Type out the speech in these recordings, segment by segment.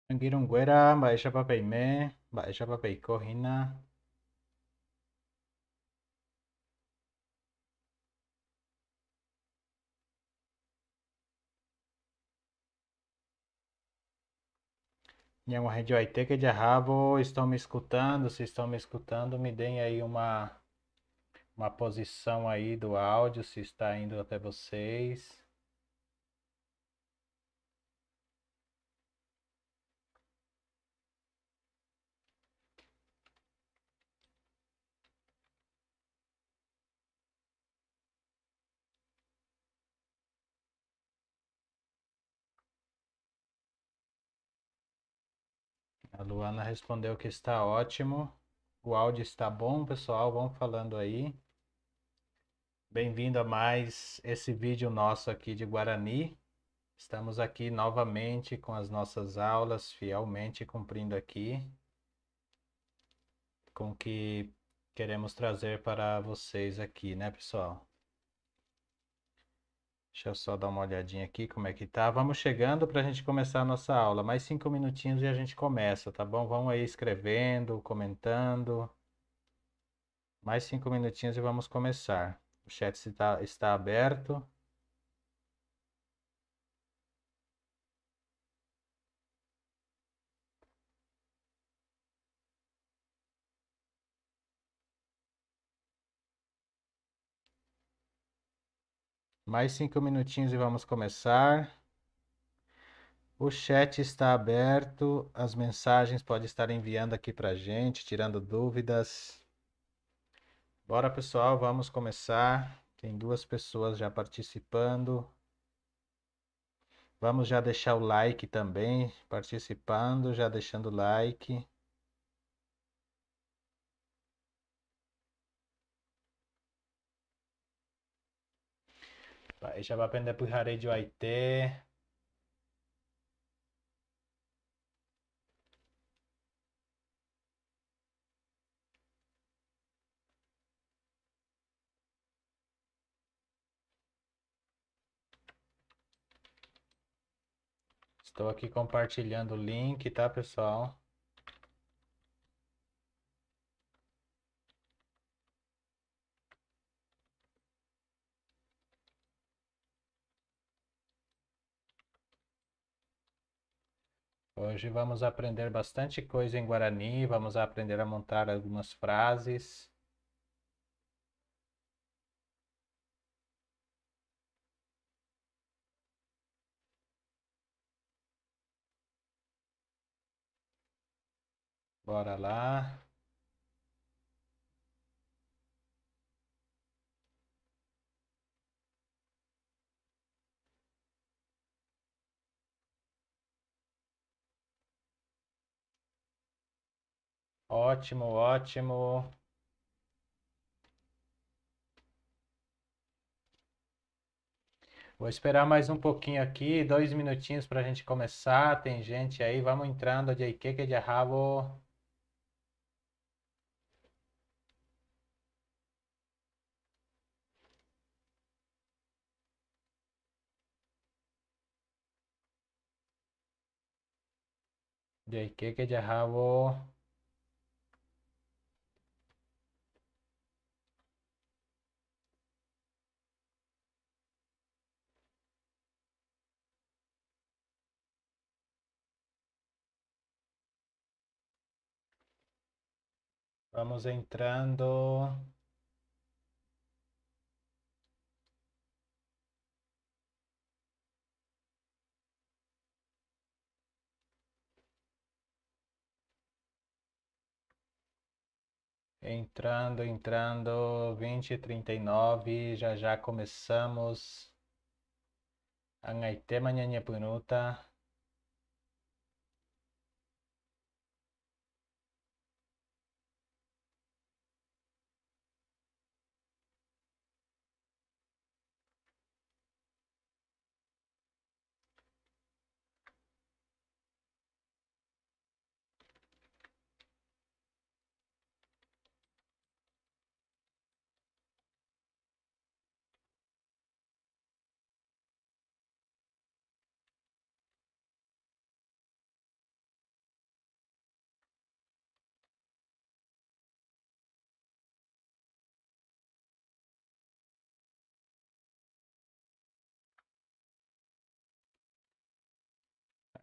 Angirungguera, Mba'éicha papeime, mba'éichapa peikohína. Ñag̃uahẽjoaite que jahávo, estão me escutando? Se estão me escutando, me deem aí uma posição aí do áudio, se está indo até vocês. A Luana respondeu que está ótimo. O áudio está bom, pessoal. Vamos falando aí. Bem-vindo a mais esse vídeo nosso aqui de Guarani. Estamos aqui novamente com as nossas aulas, fielmente cumprindo aqui com o que queremos trazer para vocês aqui, né, pessoal? Deixa eu só dar uma olhadinha aqui como é que tá. Vamos chegando para a gente começar a nossa aula. Mais 5 minutinhos e a gente começa, tá bom? Vamos aí escrevendo, comentando. Mais 5 minutinhos e vamos começar. O chat está aberto. Mais 5 minutinhos e vamos começar. O chat está aberto. As mensagens pode estar enviando aqui para gente, tirando dúvidas. Bora, pessoal, vamos começar. Tem 2 pessoas já participando. Vamos já deixar o like também, participando, já deixando o like. Já vai aprender por de Aité. Estou aqui compartilhando o link, tá, pessoal? Hoje vamos aprender bastante coisa em Guarani, vamos aprender a montar algumas frases. Bora lá. Ótimo, ótimo. Vou esperar mais um pouquinho aqui, 2 minutinhos para a gente começar. Tem gente aí, vamos entrando de que de rabo. De que de rabo. Vamos entrando. Entrando, 20h39, já já começamos. Angaite manhã punuta.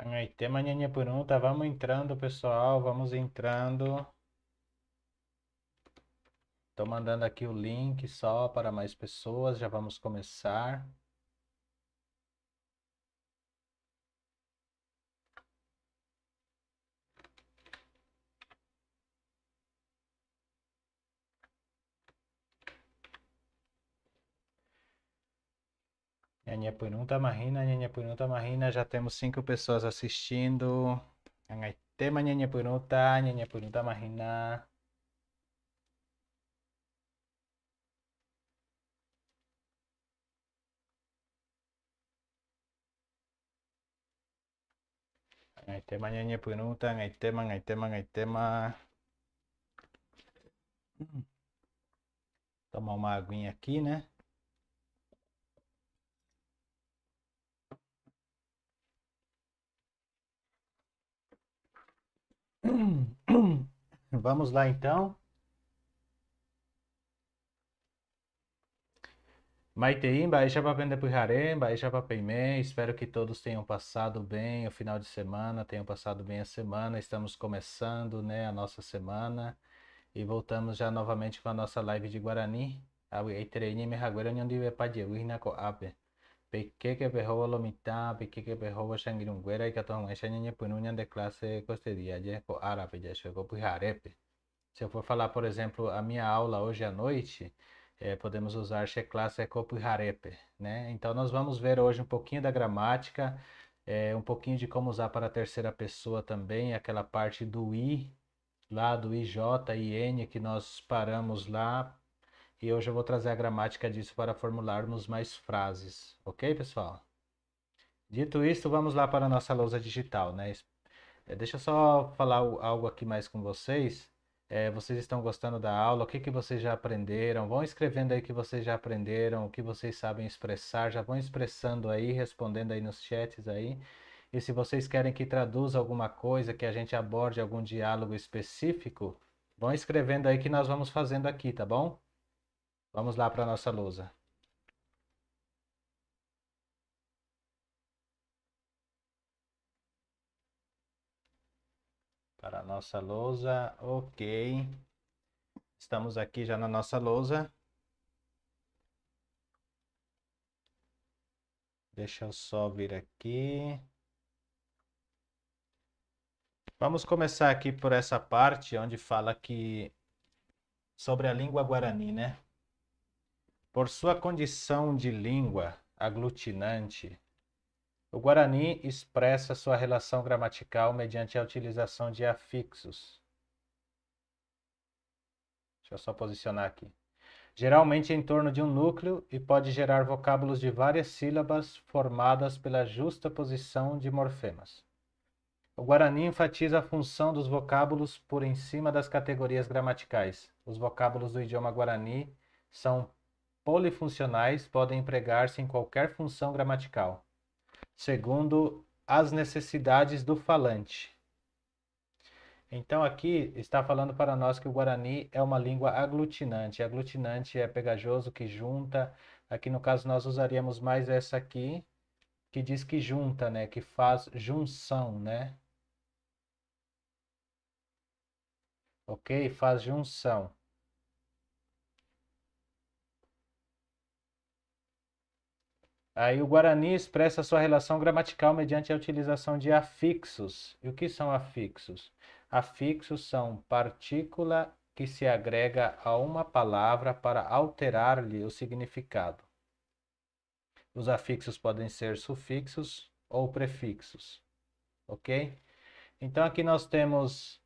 Aí, tema nhenhe pergunta, vamos entrando, pessoal, vamos entrando. Estou mandando aqui o link só para mais pessoas, já vamos começar. Nhenhe pergunta, Marina, já temos 5 pessoas assistindo. Aí, tema nhenhe pergunta, Marina. Aí, tema nhenhe pergunta, aí, tema. Tomar uma aguinha aqui, né? Vamos lá então. Maitei, Baixa para Pendepujaré, Baixa para Peimé. Espero que todos tenham passado bem o final de semana, tenham passado bem a semana. Estamos começando, né, a nossa semana e voltamos já novamente com a nossa live de Guarani. Eitereni me ragueira onde ve paje wina ko ape. Peque que perro lomita, peque que perro shangirunguera y caton eshanye pununhan de classe costedia, je ko árabe, já chegou pujarepe. Se eu for falar, por exemplo, a minha aula hoje à noite, podemos usar classe Ecopujarepe, né? Então nós vamos ver hoje um pouquinho da gramática, um pouquinho de como usar para a terceira pessoa também, aquela parte do I, lá do IJ e N que nós paramos lá. E hoje eu vou trazer a gramática disso para formularmos mais frases, ok, pessoal? Dito isto, vamos lá para a nossa lousa digital, né? Deixa eu só falar algo aqui mais com vocês. Vocês estão gostando da aula? O que que vocês já aprenderam? Vão escrevendo aí o que vocês já aprenderam, o que vocês sabem expressar. Já vão expressando aí, respondendo aí nos chats aí. E se vocês querem que traduza alguma coisa, que a gente aborde algum diálogo específico, vão escrevendo aí que nós vamos fazendo aqui, tá bom? Vamos lá para a nossa lousa. Para a nossa lousa, ok. Estamos aqui já na nossa lousa. Deixa eu só vir aqui. Vamos começar aqui por essa parte onde fala que sobre a língua guarani, né? Por sua condição de língua aglutinante, o guarani expressa sua relação gramatical mediante a utilização de afixos. Deixa eu só posicionar aqui. Geralmente em torno de um núcleo e pode gerar vocábulos de várias sílabas formadas pela justa posição de morfemas. O Guarani enfatiza a função dos vocábulos por em cima das categorias gramaticais. Os vocábulos do idioma Guarani são polifuncionais, podem empregar-se em qualquer função gramatical, segundo as necessidades do falante. Então aqui está falando para nós que o Guarani é uma língua aglutinante. Aglutinante é pegajoso, que junta. Aqui no caso nós usaríamos mais essa aqui, que diz que junta, né? Que faz junção, né? Ok? Faz junção. Aí o Guarani expressa sua relação gramatical mediante a utilização de afixos. E o que são afixos? Afixos são partícula que se agrega a uma palavra para alterar-lhe o significado. Os afixos podem ser sufixos ou prefixos, ok? Então aqui nós temos,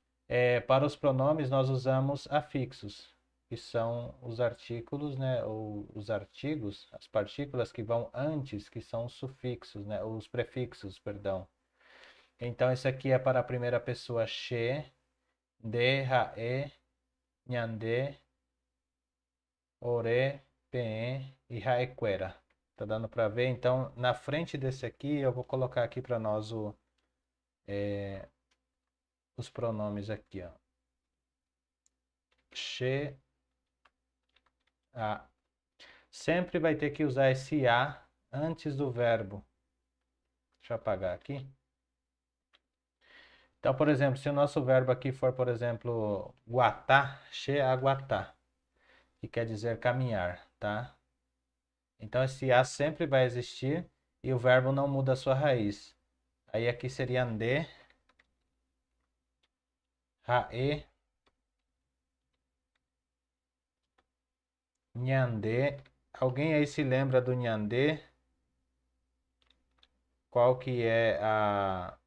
para os pronomes nós usamos afixos, que são os artículos, né, ou os artigos, as partículas que vão antes, que são os sufixos, né, ou os prefixos, perdão. Então isso aqui é para a primeira pessoa che, de, rae, nhande, ore, pe e raequera. Tá dando para ver? Então, na frente desse aqui, eu vou colocar aqui para nós os pronomes aqui, ó. Che, a. Sempre vai ter que usar esse a antes do verbo. Deixa eu apagar aqui. Então, por exemplo, se o nosso verbo aqui for, por exemplo, guatá, che aguatá, que quer dizer caminhar, tá? Então, esse a sempre vai existir e o verbo não muda a sua raiz. Aí aqui seria ande, rae, nhande. Alguém aí se lembra do nhande? Qual que é a...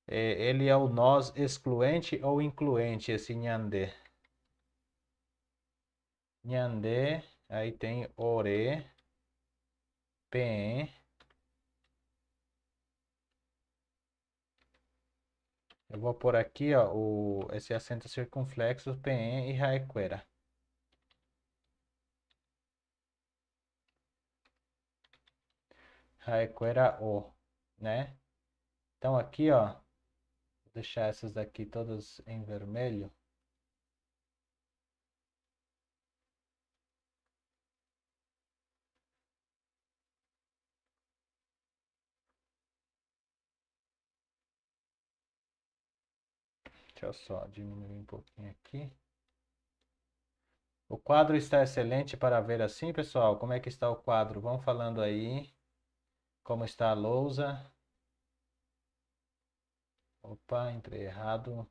Ele é o nós excluente ou incluente, esse nhande? Nhande, aí tem ore, pen. Eu vou por aqui, ó, esse acento circunflexo, pen e raequera. Raequera o, né? Então aqui, ó, vou deixar essas daqui todas em vermelho. Deixa eu só diminuir um pouquinho aqui. O quadro está excelente para ver assim, pessoal. Como é que está o quadro? Vão falando aí. Como está a lousa? Opa, entrei errado.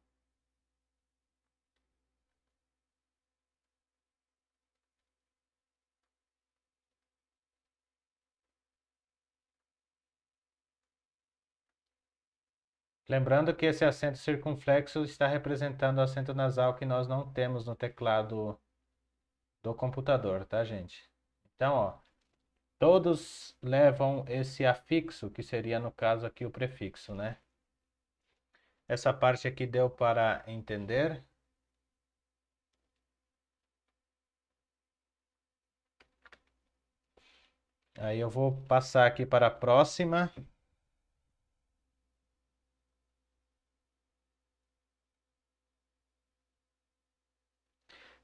Lembrando que esse acento circunflexo está representando o acento nasal que nós não temos no teclado do computador, tá, gente? Então, ó, todos levam esse afixo, que seria no caso aqui o prefixo, né? Essa parte aqui deu para entender? Aí eu vou passar aqui para a próxima.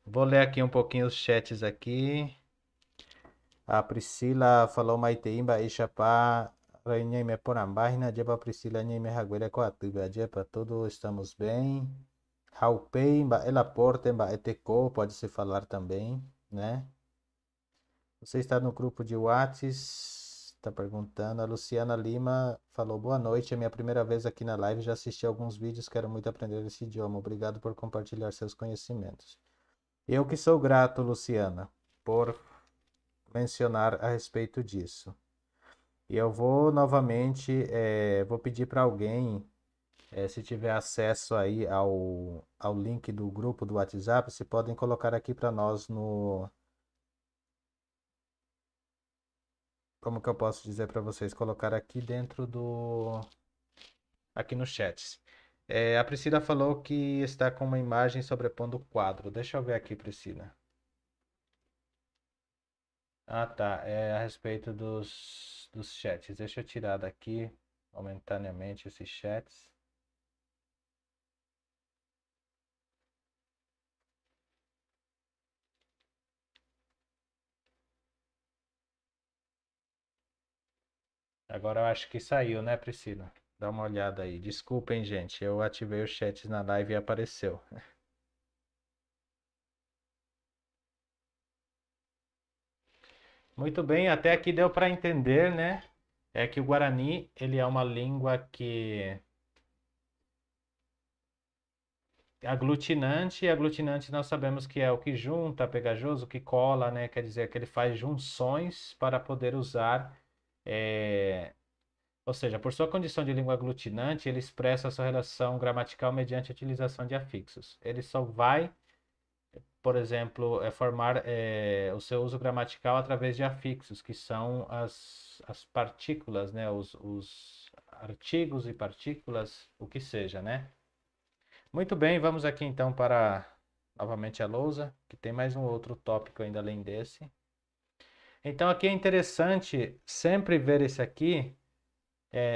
Vou ler aqui um pouquinho os chats aqui. A Priscila falou Maiteimba Ixapá, Rainha me porambahina, Jepa Priscila Nhe me Ragueira Coatuba, Jepa, todos estamos bem. Raupei, ela porta, eteco, pode se falar também, né? Você está no grupo de Whats, está perguntando. A Luciana Lima falou boa noite, é minha primeira vez aqui na live, já assisti alguns vídeos, quero muito aprender esse idioma. Obrigado por compartilhar seus conhecimentos. Eu que sou grato, Luciana, por mencionar a respeito disso. E eu vou novamente, vou pedir para alguém, se tiver acesso aí ao link do grupo do WhatsApp, se podem colocar aqui para nós no... Como que eu posso dizer para vocês? Colocar aqui dentro do... Aqui no chat. A Priscila falou que está com uma imagem sobrepondo o quadro. Deixa eu ver aqui, Priscila. Ah, tá. É a respeito dos chats. Deixa eu tirar daqui momentaneamente esses chats. Agora eu acho que saiu, né, Priscila? Dá uma olhada aí. Desculpem, gente. Eu ativei os chats na live e apareceu. Muito bem, até aqui deu para entender, né? É que o Guarani, ele é uma língua que aglutinante, e aglutinante nós sabemos que é o que junta, pegajoso, o que cola, né? Quer dizer que ele faz junções para poder usar, é, ou seja, por sua condição de língua aglutinante, ele expressa a sua relação gramatical mediante a utilização de afixos. Ele só vai, por exemplo, formar o seu uso gramatical através de afixos, que são as partículas, né? Os artigos e partículas, o que seja, né? Muito bem, vamos aqui então para novamente a lousa, que tem mais um outro tópico ainda além desse. Então aqui é interessante sempre ver esse aqui,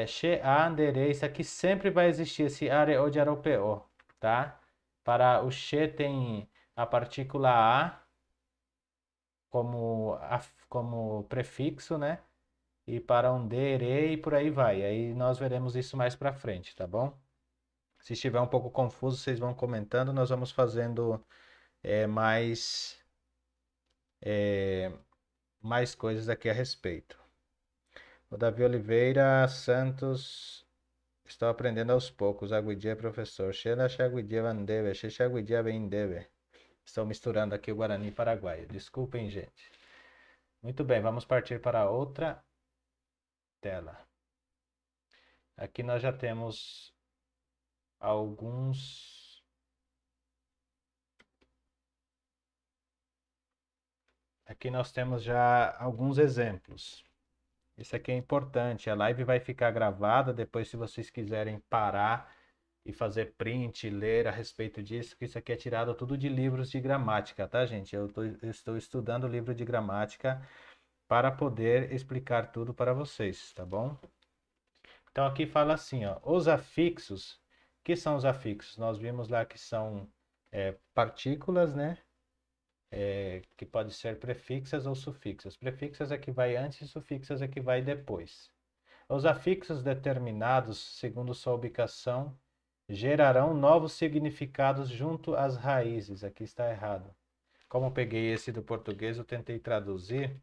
She andere, isso aqui sempre vai existir esse are o de aropeo, tá? Para o she tem a partícula a como prefixo, né? e para um dere e por aí vai. Aí nós veremos isso mais para frente, tá bom? Se estiver um pouco confuso, vocês vão comentando, nós vamos fazendo mais, mais coisas aqui a respeito. O Davi Oliveira Santos, estou aprendendo aos poucos. Aguidia, professor. Xela Xaguidia Vandeve, Xaguidia Vendeve. Estou misturando aqui o Guarani Paraguaio. Desculpem, gente. Muito bem, vamos partir para outra tela. Aqui nós já temos alguns. Aqui nós temos já alguns exemplos. Isso aqui é importante. A live vai ficar gravada. Depois, se vocês quiserem parar e fazer print, ler a respeito disso, que isso aqui é tirado tudo de livros de gramática, tá, gente? Eu estou estudando livro de gramática para poder explicar tudo para vocês, tá bom? Então aqui fala assim, ó, os afixos. Que são os afixos? Nós vimos lá que são partículas, né? Que pode ser prefixas ou sufixas. Prefixas é que vai antes, sufixas é que vai depois. Os afixos determinados, segundo sua ubicação, gerarão novos significados junto às raízes. Aqui está errado. Como eu peguei esse do português, eu tentei traduzir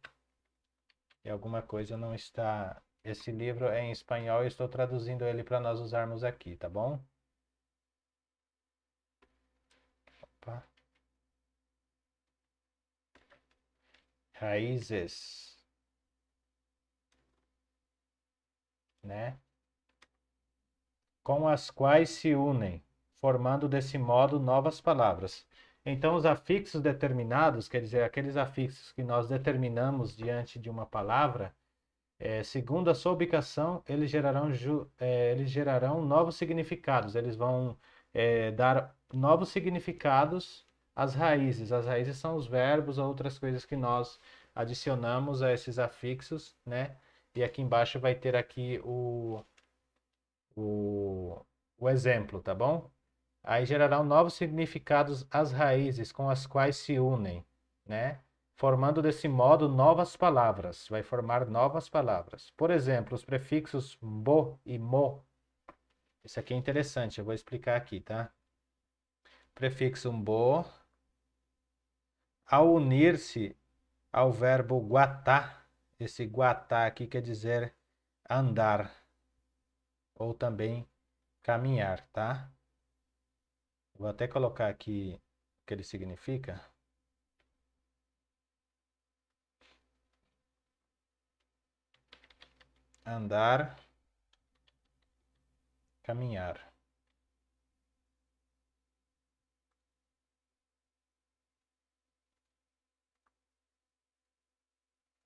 e alguma coisa não está. Esse livro é em espanhol e estou traduzindo ele para nós usarmos aqui, tá bom? Opa. Raízes, né? Com as quais se unem, formando desse modo novas palavras. Então, os afixos determinados, quer dizer, aqueles afixos que nós determinamos diante de uma palavra, segundo a sua ubicação, eles gerarão novos significados, eles vão dar novos significados às raízes. As raízes são os verbos ou outras coisas que nós adicionamos a esses afixos, né? E aqui embaixo vai ter aqui o, o exemplo, tá bom? Aí gerarão novos significados às raízes com as quais se unem, né? Formando desse modo novas palavras. Vai formar novas palavras. Por exemplo, os prefixos bo e mo. Isso aqui é interessante, eu vou explicar aqui, tá? Prefixo bo, ao unir-se ao verbo guatá, esse guatá aqui quer dizer andar ou também caminhar, tá? Vou até colocar aqui o que ele significa. Andar, caminhar.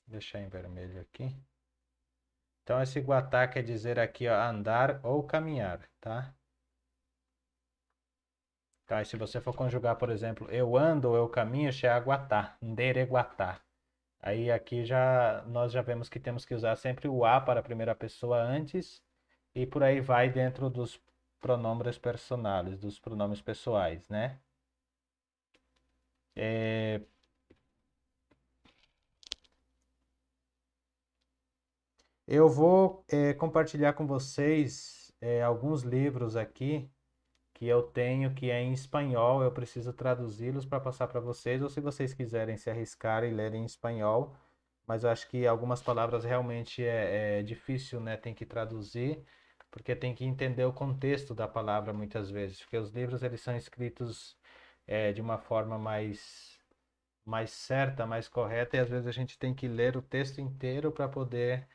Deixar em vermelho aqui. Então, esse guatá quer dizer aqui, ó, andar ou caminhar, tá? Tá, e se você for conjugar, por exemplo, eu ando ou eu caminho, é guatá, ndereguatá. Aí aqui já nós já vemos que temos que usar sempre o a para a primeira pessoa antes e por aí vai dentro dos pronomes personais, dos pronomes pessoais, né? É, eu vou compartilhar com vocês alguns livros aqui que eu tenho que é em espanhol, eu preciso traduzi-los para passar para vocês, ou se vocês quiserem se arriscar e lerem em espanhol, mas eu acho que algumas palavras realmente é difícil, né? Tem que traduzir, porque tem que entender o contexto da palavra muitas vezes, porque os livros eles são escritos de uma forma mais certa, mais correta, e às vezes a gente tem que ler o texto inteiro para poder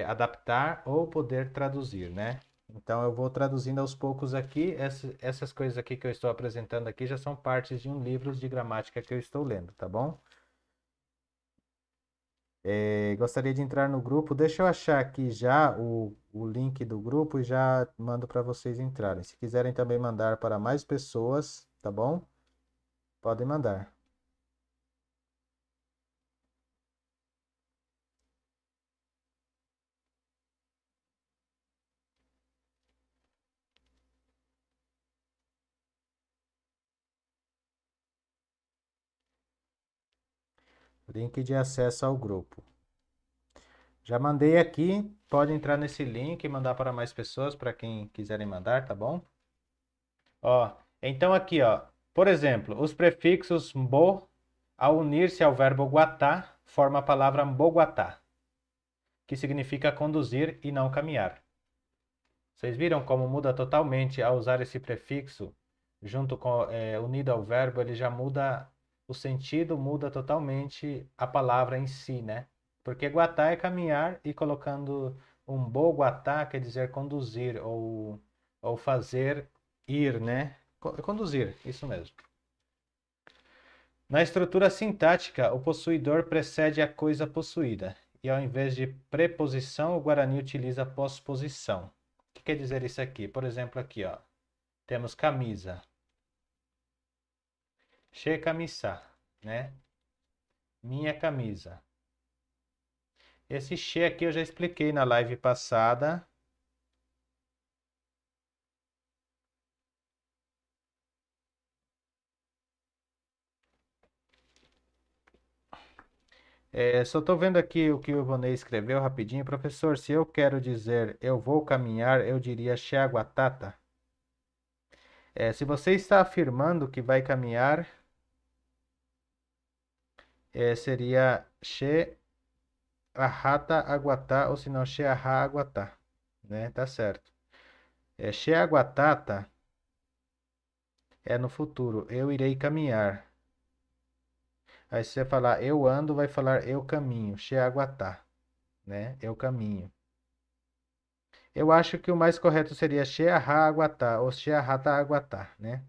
adaptar ou poder traduzir, né? Então eu vou traduzindo aos poucos aqui. Essas coisas aqui que eu estou apresentando aqui já são partes de um livro de gramática que eu estou lendo, tá bom? Gostaria de entrar no grupo. Deixa eu achar aqui já o link do grupo e já mando para vocês entrarem. Se quiserem também mandar para mais pessoas, tá bom? Podem mandar. Link de acesso ao grupo. Já mandei aqui, pode entrar nesse link e mandar para mais pessoas, para quem quiserem mandar, tá bom? Ó, então aqui, ó, por exemplo, os prefixos mbo, ao unir-se ao verbo guatá, forma a palavra mboguatá, que significa conduzir e não caminhar. Vocês viram como muda totalmente ao usar esse prefixo junto com unido ao verbo, ele já muda o sentido, muda totalmente a palavra em si, né? Porque guatá é caminhar e colocando um bo guatá quer dizer conduzir ou fazer ir, né? Conduzir, isso mesmo. Na estrutura sintática, o possuidor precede a coisa possuída, e ao invés de preposição, o Guarani utiliza posposição. O que quer dizer isso aqui? Por exemplo, aqui, ó, temos camisa. Che camisa, né? Minha camisa. Esse che aqui eu já expliquei na live passada. Só estou vendo aqui o que o Ivonei escreveu rapidinho. Professor, se eu quero dizer eu vou caminhar, eu diria che aguatata. Se você está afirmando que vai caminhar, seria che arrata aguatá, ou se não, che arra aguatá, né? Tá certo. Che aguatata é no futuro, eu irei caminhar. Aí se você falar eu ando, vai falar eu caminho, che aguatá, né? Eu caminho. Eu acho que o mais correto seria che arra aguatá, ou che arrata aguatá, né?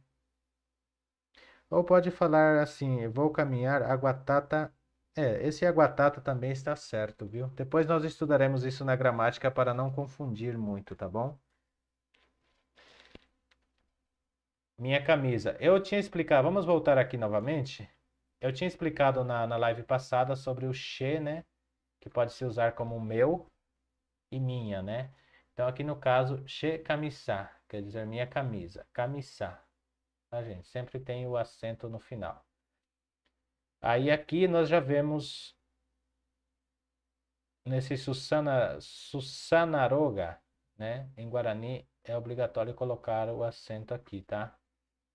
Ou pode falar assim, vou caminhar, aguatata. Esse aguatata também está certo, viu? Depois nós estudaremos isso na gramática para não confundir muito, tá bom? Minha camisa. Eu tinha explicado, vamos voltar aqui novamente. Eu tinha explicado na live passada sobre o che, né? Que pode se usar como meu e minha, né? Então aqui no caso, che camisa, quer dizer minha camisa. Camisa, tá, gente? Sempre tem o acento no final. Aí aqui nós já vemos nesse Susanaroga, né? Em Guarani é obrigatório colocar o acento aqui, tá?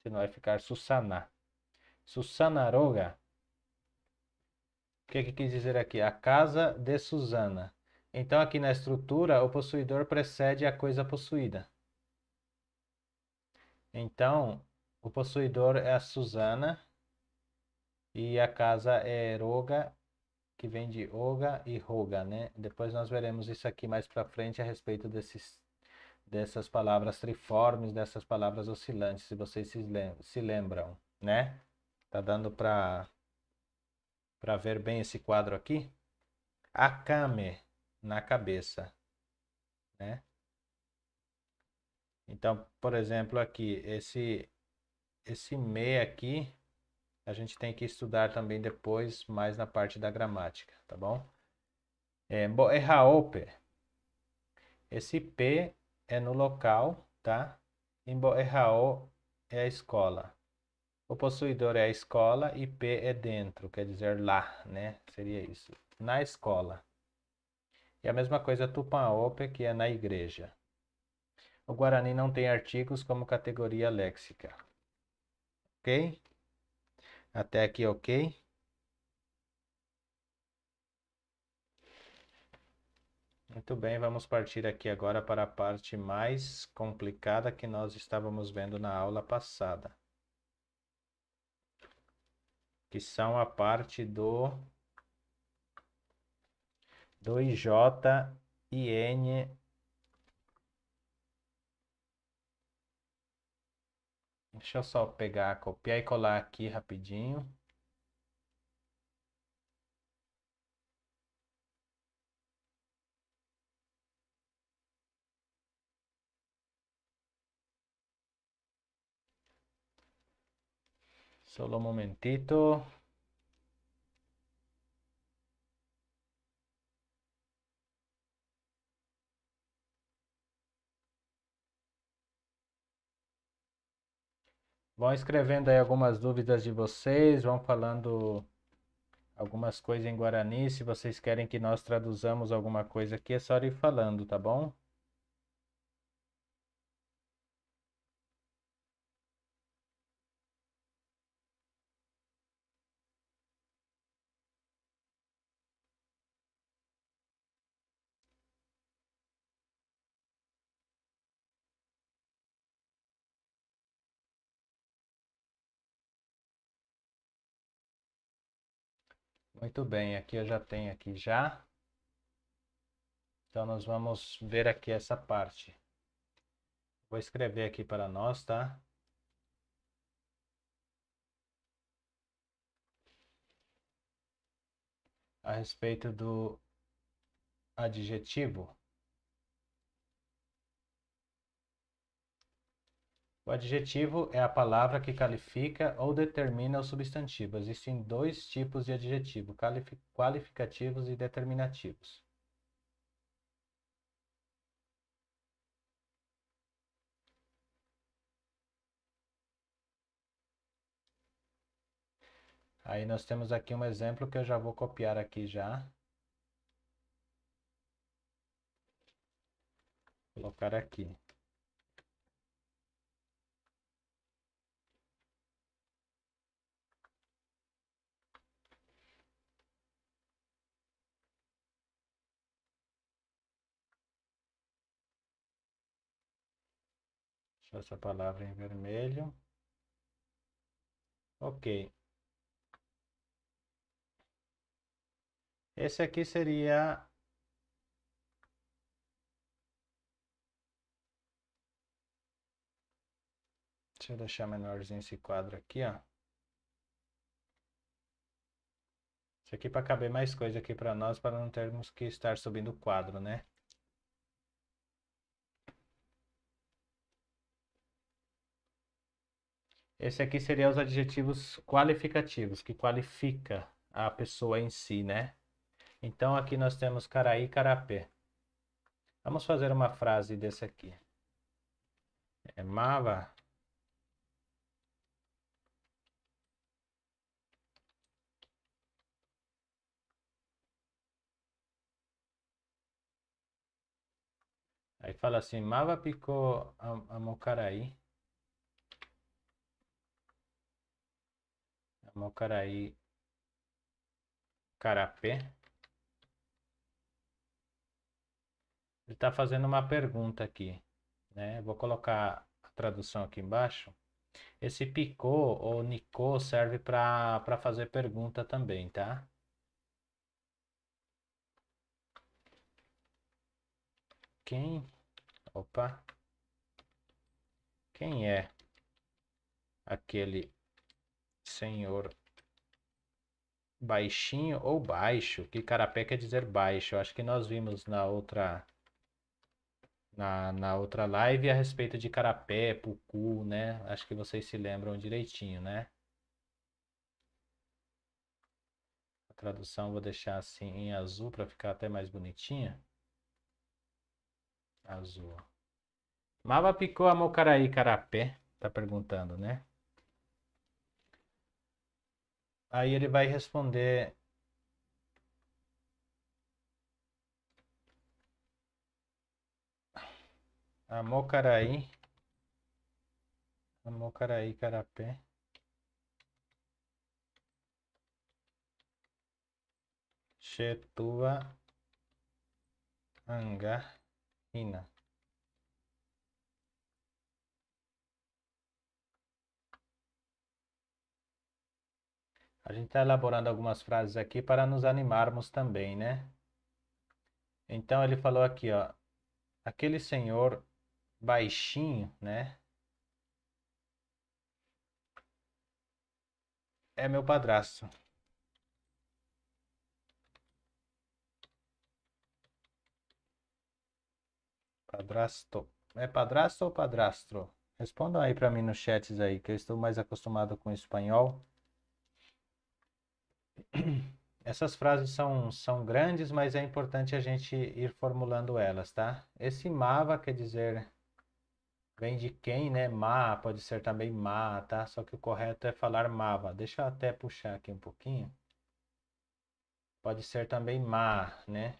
Senão vai ficar Susana. Susanaroga. O que quis dizer aqui? A casa de Susana. Então, aqui na estrutura, o possuidor precede a coisa possuída. Então, o possuidor é a Susana e a casa é Roga, que vem de Oga e Roga, né? Depois nós veremos isso aqui mais para frente a respeito dessas palavras triformes, dessas palavras oscilantes, se vocês se lembram, né? Tá dando para ver bem esse quadro aqui? Akame, na cabeça, né? Então, por exemplo, aqui, esse me aqui, a gente tem que estudar também depois, mais na parte da gramática, tá bom? Mbo'ehaope. Esse P é no local, tá? E Mbo'ehao é a escola. O possuidor é a escola e P é dentro, quer dizer lá, né? Seria isso. Na escola. E a mesma coisa Tupanhope, que é na igreja. O Guarani não tem artigos como categoria léxica. Ok? Até aqui, ok? Muito bem, vamos partir aqui agora para a parte mais complicada que nós estávamos vendo na aula passada, que são a parte do IJ e N. Deixa eu só pegar, copiar e colar aqui rapidinho. Solo un momentito. Vão escrevendo aí algumas dúvidas de vocês, vão falando algumas coisas em Guarani. Se vocês querem que nós traduzamos alguma coisa aqui, é só ir falando, tá bom? Muito bem, aqui eu já tenho aqui já. Então nós vamos ver aqui essa parte. Vou escrever aqui para nós, tá? A respeito do adjetivo. O adjetivo é a palavra que qualifica ou determina o substantivo. Existem dois tipos de adjetivo, qualificativos e determinativos. Aí nós temos aqui um exemplo que eu já vou copiar aqui já. Colocar aqui. Deixa essa palavra em vermelho. Ok. Esse aqui seria... Deixa eu deixar menorzinho esse quadro aqui, ó. Isso aqui para caber mais coisa aqui para nós, para não termos que estar subindo o quadro, né? Esse aqui seria os adjetivos qualificativos, que qualifica a pessoa em si, né? Então aqui nós temos caraí, carapé. Vamos fazer uma frase desse aqui. É mava. Aí fala assim, mava picou amocaraí. Amocaraí, carapé. Ele está fazendo uma pergunta aqui, né? Vou colocar a tradução aqui embaixo. Esse picô ou nicô serve para fazer pergunta também, tá? Quem, opa, quem é aquele senhor baixinho ou baixo? Que carapé quer dizer baixo. Eu acho que nós vimos na outra live a respeito de carapé, pucu, né? Acho que vocês se lembram direitinho, né? A tradução vou deixar assim em azul para ficar até mais bonitinha. Azul. Mava picou a mocaraí carapé? Tá perguntando, né? Aí ele vai responder Amocaraí, Amocaraí carapé, Chetua, Angá, Rina. A gente está elaborando algumas frases aqui para nos animarmos também, né? Então ele falou aqui, ó, aquele senhor baixinho, né? É meu padrasto. Padrasto. É padrasto ou padrastro? Respondam aí para mim nos chats aí, que eu estou mais acostumado com espanhol. Essas frases são grandes, mas é importante a gente ir formulando elas, tá? Esse mava quer dizer, vem de quem, né? Ma, pode ser também ma, tá? Só que o correto é falar mava. Deixa eu até puxar aqui um pouquinho. Pode ser também ma, né?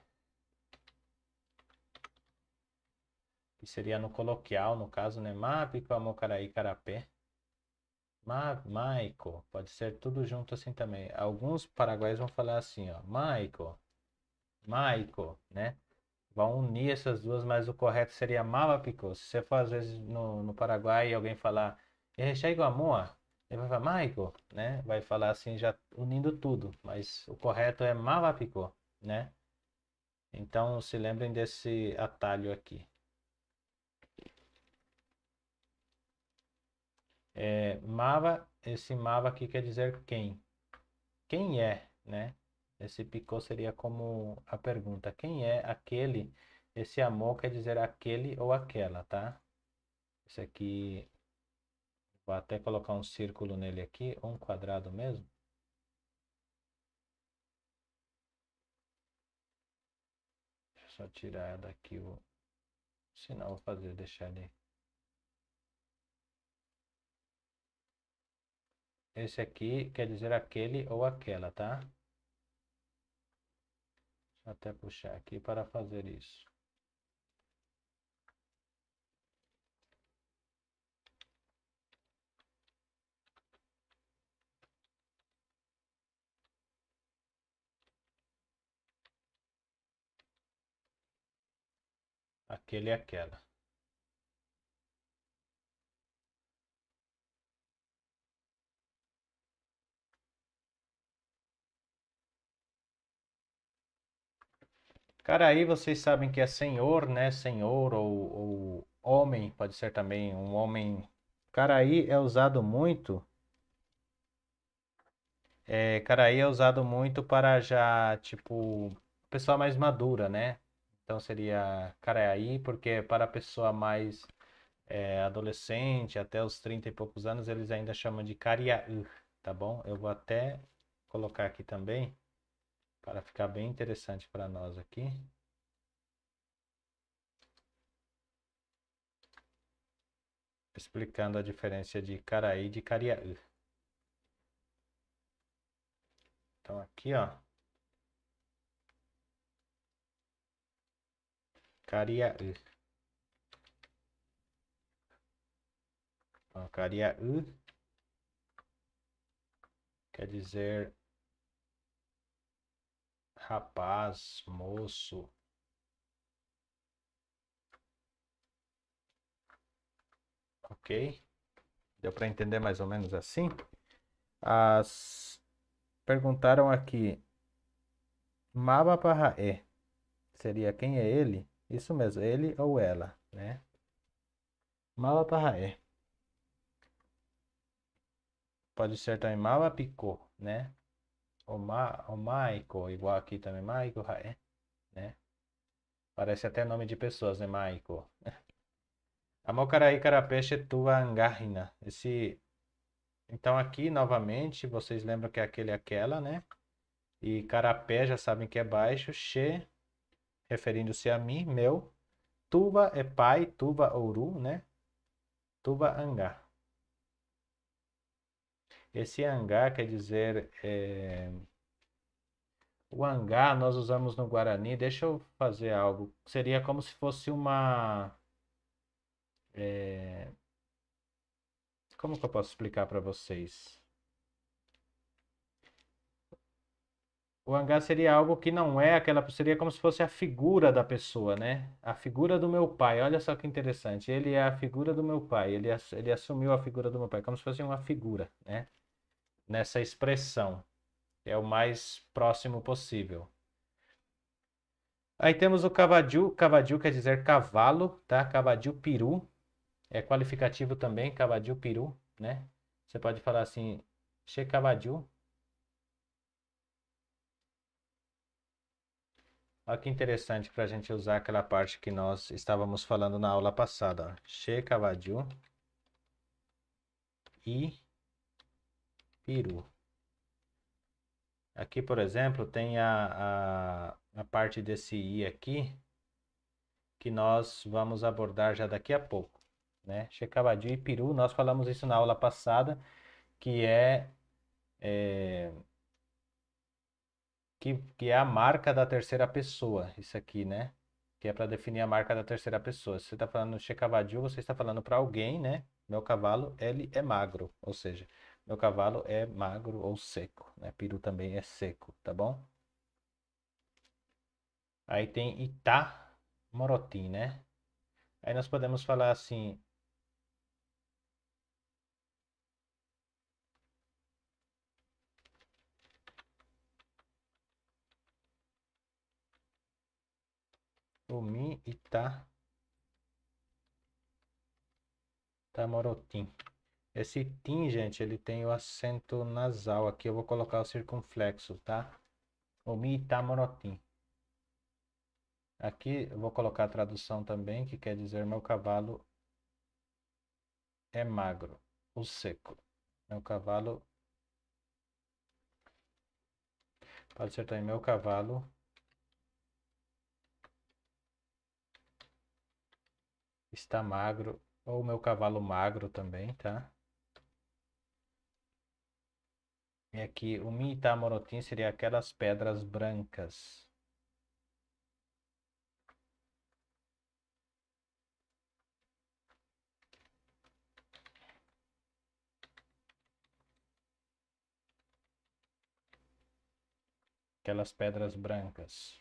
Que seria no coloquial, no caso, né? Ma, pico, amo, caraí, carapé. Maico, pode ser tudo junto assim também. Alguns paraguaios vão falar assim, ó, Maico, Maico, né? Vão unir essas duas, mas o correto seria Mavapico. Se você for às vezes no Paraguai e alguém falar Chega amor, ele vai falar Maico, né? Vai falar assim já unindo tudo, mas o correto é Mavapico, né? Então se lembrem desse atalho aqui. Esse Mava aqui quer dizer quem. Quem é, né? Esse picô seria como a pergunta: quem é aquele? Esse amor quer dizer aquele ou aquela, tá? Esse aqui, vou até colocar um círculo nele aqui, ou um quadrado mesmo. Deixa eu só tirar daqui o. Se não, vou fazer, deixar ele. Esse aqui quer dizer aquele ou aquela, tá? Deixa eu até puxar aqui para fazer isso. Aquele e aquela. Cara, aí vocês sabem que é senhor, né? Senhor ou homem, pode ser também um homem. Caraí é usado muito. Caraí é usado muito para já, tipo, pessoa mais madura, né? Então seria caraí, porque para a pessoa mais adolescente, até os 30 e poucos anos, eles ainda chamam de cariaú, tá bom? Eu vou até colocar aqui também, para ficar bem interessante para nós aqui. Explicando a diferença de caraí e de cariaú. Então aqui, ó, cariaú. Então, cariaú quer dizer rapaz, moço. Ok? Deu para entender mais ou menos assim? As perguntaram aqui, Maba Parraé, seria quem é ele? Isso mesmo, ele ou ela, né? Maba Parraé. Pode ser também Maba Picô, né? Ou Maico, igual aqui também, Maico Raé, né? Parece até nome de pessoas, né? Maico. Amocaraí Carapeche Tuva Angarrina. Então aqui, novamente, vocês lembram que é aquele e aquela, né? E Carapé já sabem que é baixo. Che, referindo-se a mim, meu. Tuva é pai, Tuva Ouru, né? Tuva Angá. Esse Angá quer dizer. O Angá nós usamos no Guarani. Deixa eu fazer algo. Seria como se fosse uma. é, Como que eu posso explicar para vocês? O Angá seria algo que não é aquela. Seria como se fosse a figura da pessoa, né? A figura do meu pai. Olha só que interessante. Ele é a figura do meu pai. Ele assumiu a figura do meu pai, como se fosse uma figura, né? Nessa expressão. É o mais próximo possível. Aí temos o cavadiu. Cavadiu quer dizer cavalo, tá? Cavadiu peru. É qualificativo também, cavadiu peru, né? Você pode falar assim, che cavadiu. Olha que interessante para a gente usar aquela parte que nós estávamos falando na aula passada. Che cavadiu e peru. Aqui, por exemplo, tem a parte desse i aqui que nós vamos abordar já daqui a pouco, né? Che cavadiu e peru, nós falamos isso na aula passada, que é que é a marca da terceira pessoa, isso aqui, né? Que é para definir a marca da terceira pessoa. Se você está falando Checavadio, você está falando para alguém, né? Meu cavalo, ele é magro, ou seja, meu cavalo é magro ou seco, né? Peru também é seco, tá bom? Aí tem Itá Morotim, né? Aí nós podemos falar assim, Umi Itá Tamorotim. Esse tim, gente, ele tem o acento nasal. Aqui eu vou colocar o circunflexo, tá? Umi Itá Morotim. Aqui eu vou colocar a tradução também, que quer dizer meu cavalo é magro ou seco. Meu cavalo, pode ser também meu cavalo está magro ou meu cavalo magro também, tá? E aqui o Mitamorotim seria aquelas pedras brancas. Aquelas pedras brancas.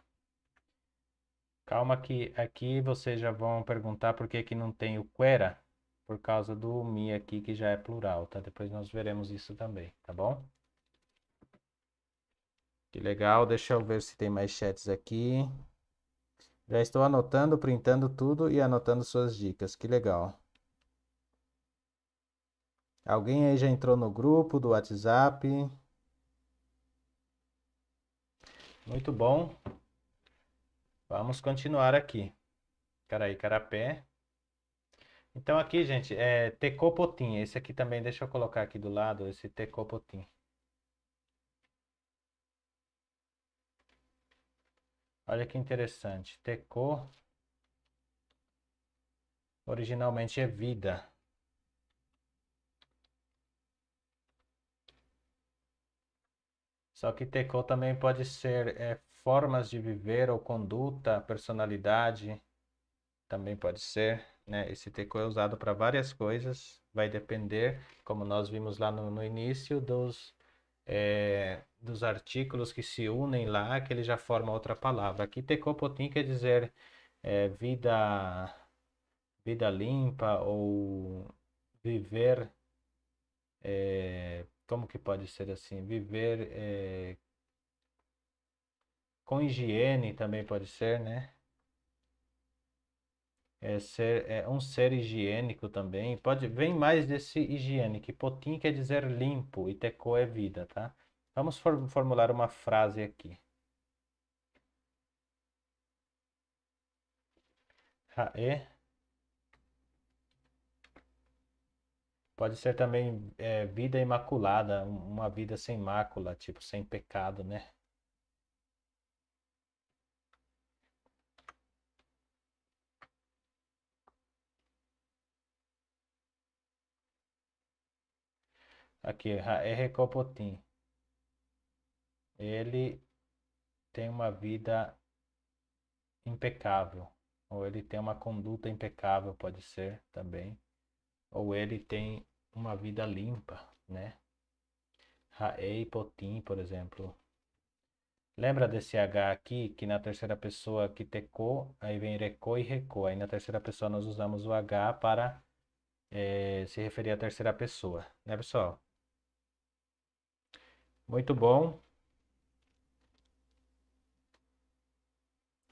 Calma que aqui vocês já vão perguntar por que que não tem o quera, por causa do mi aqui que já é plural, tá? Depois nós veremos isso também, tá bom? Que legal, deixa eu ver se tem mais chats aqui. Já estou anotando, printando tudo e anotando suas dicas. Que legal. Alguém aí já entrou no grupo do WhatsApp? Muito bom. Vamos continuar aqui. Caraí, carapé. Então aqui, gente, é tecopotim. Esse aqui também, deixa eu colocar aqui do lado, esse tecopotim. Olha que interessante. Teco originalmente é vida. Só que teco também pode ser formas de viver ou conduta, personalidade. Também pode ser, né? Esse teco é usado para várias coisas, vai depender, como nós vimos lá no início, dos artículos que se unem lá, que ele já forma outra palavra. Aqui tecopotim quer dizer vida, vida limpa ou viver, como que pode ser assim? Viver com higiene também pode ser, né? Um ser higiênico também. Vem mais desse higiene, que potim quer dizer limpo e teco é vida, tá? Vamos formular uma frase aqui. Rae pode ser também vida imaculada, uma vida sem mácula, tipo sem pecado, né? Aqui, Rae Recopotim. Ele tem uma vida impecável, ou ele tem uma conduta impecável, pode ser também, ou ele tem uma vida limpa, né? Raei Potim, por exemplo. Lembra desse H aqui, que na terceira pessoa que tecou, aí vem recô e recô. Aí na terceira pessoa nós usamos o H para se referir à terceira pessoa, né, pessoal? Muito bom.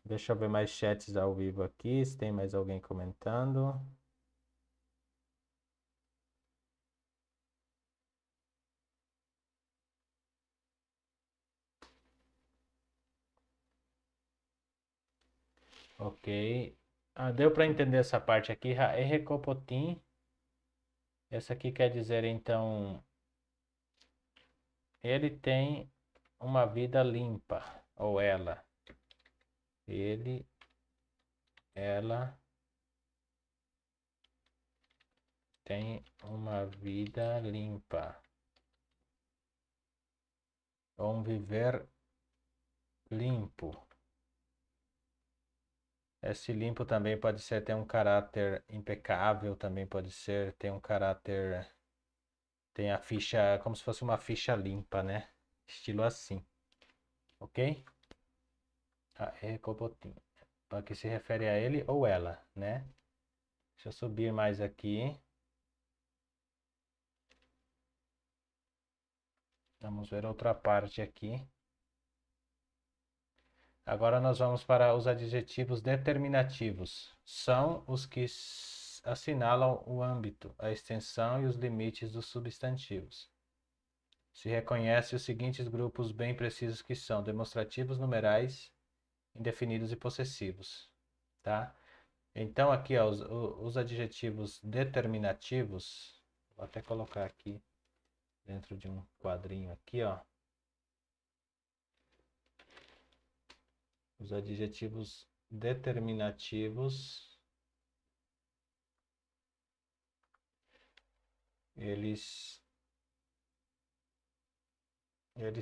Deixa eu ver mais chats ao vivo aqui, se tem mais alguém comentando. Ok. Deu para entender essa parte aqui. Recopotim. Essa aqui quer dizer, então, ele tem uma vida limpa, ou ela. Ele, ela tem uma vida limpa. Ou um viver limpo. Esse limpo também pode ser, tem um caráter impecável, também pode ser, tem um caráter, tem a ficha, como se fosse uma ficha limpa, né? Estilo assim, ok? Recobotinho. Para que se refere a ele ou ela, né? Deixa eu subir mais aqui. Vamos ver outra parte aqui. Agora nós vamos para os adjetivos determinativos. São os que assinalam o âmbito, a extensão e os limites dos substantivos. Se reconhece os seguintes grupos bem precisos que são demonstrativos, numerais, indefinidos e possessivos, tá? Então aqui, ó, os adjetivos determinativos, vou até colocar aqui dentro de um quadrinho aqui, ó. Os adjetivos determinativos, eles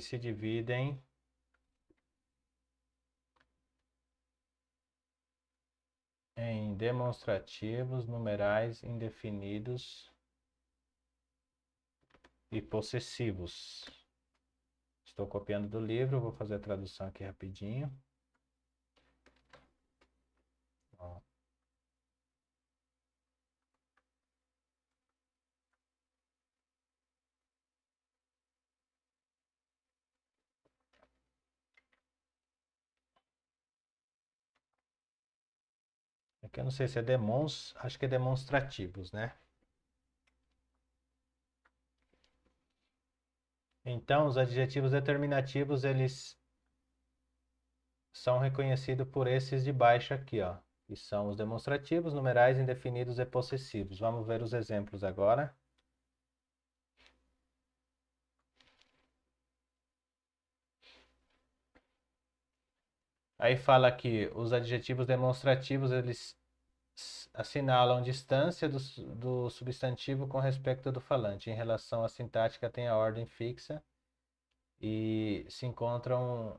se dividem em demonstrativos, numerais, indefinidos e possessivos. Estou copiando do livro, vou fazer a tradução aqui rapidinho. Ó. Aqui eu não sei se é acho que é demonstrativos, né? Então, os adjetivos determinativos, eles são reconhecidos por esses de baixo aqui, ó, que são os demonstrativos, numerais, indefinidos e possessivos. Vamos ver os exemplos agora. Aí fala que os adjetivos demonstrativos, eles assinalam distância do substantivo com respeito do falante. Em relação à sintática, tem a ordem fixa e se encontram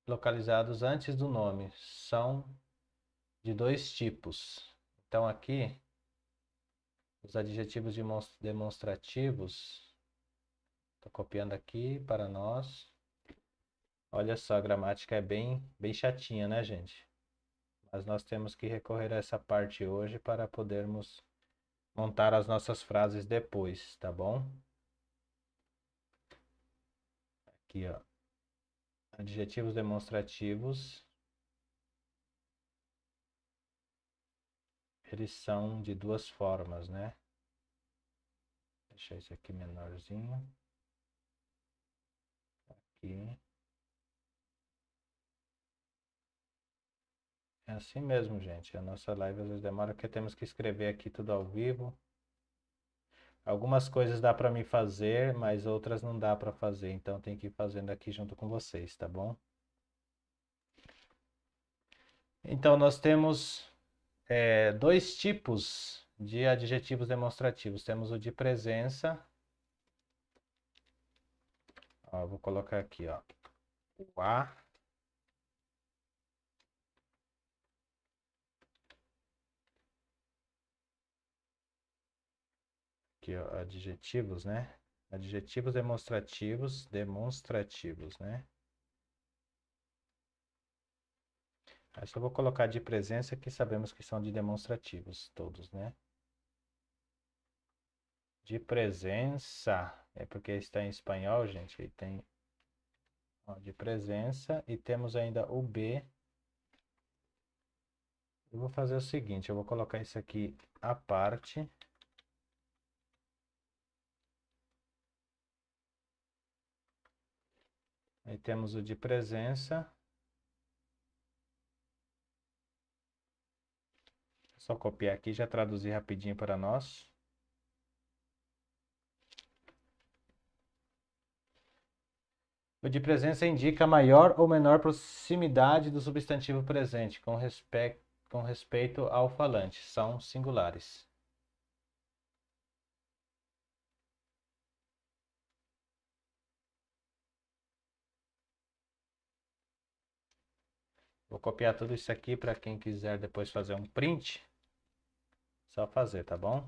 localizados antes do nome. São de dois tipos. Então aqui, os adjetivos demonstrativos, estou copiando aqui para nós. Olha só, a gramática é bem chatinha, né, gente? Mas nós temos que recorrer a essa parte hoje para podermos montar as nossas frases depois, tá bom? Aqui, ó. Adjetivos demonstrativos. Eles são de duas formas, né? Vou deixar isso aqui menorzinho. Aqui. É assim mesmo, gente. A nossa live às vezes demora porque temos que escrever aqui tudo ao vivo. Algumas coisas dá para mim fazer, mas outras não dá para fazer. Então tem que ir fazendo aqui junto com vocês, tá bom? Então nós temos dois tipos de adjetivos demonstrativos. Temos o de presença. Ó, vou colocar aqui, ó. O a. Aqui, ó, adjetivos, né? Adjetivos demonstrativos, né? Aí só vou colocar de presença que sabemos que são de demonstrativos todos, né? De presença, é porque está em espanhol, gente, aí tem ó, de presença e temos ainda o B. Eu vou fazer o seguinte, eu vou colocar isso aqui à parte. Aí temos o de presença. Só copiar aqui e já traduzir rapidinho para nós. O de presença indica maior ou menor proximidade do substantivo presente com respeito ao falante. São singulares. Vou copiar tudo isso aqui para quem quiser depois fazer um print. Só fazer, tá bom?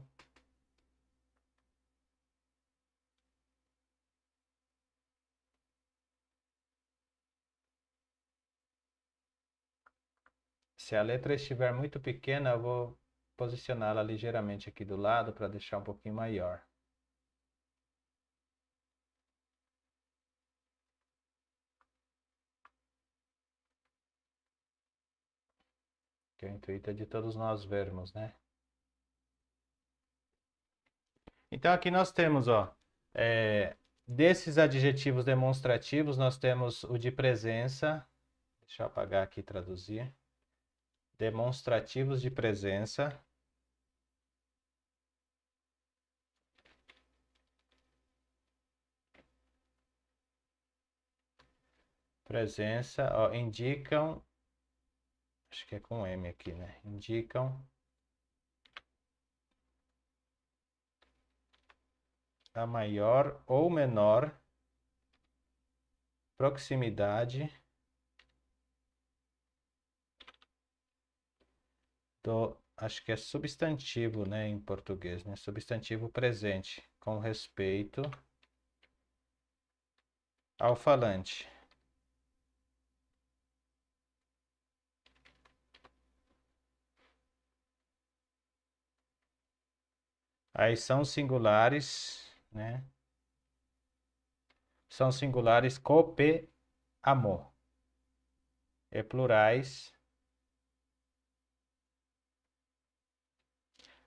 Se a letra estiver muito pequena, eu vou posicioná-la ligeiramente aqui do lado para deixar um pouquinho maior. Que o intuito é de todos nós vermos, né? Então aqui nós temos, ó, desses adjetivos demonstrativos, nós temos o de presença. Deixa eu apagar aqui e traduzir. Demonstrativos de presença. Presença, ó, indicam, acho que é com M aqui, né? Indicam a maior ou menor proximidade do, acho que é substantivo, né, em português, né? Substantivo presente, com respeito ao falante. Aí são singulares, né? São singulares cope amo. E plurais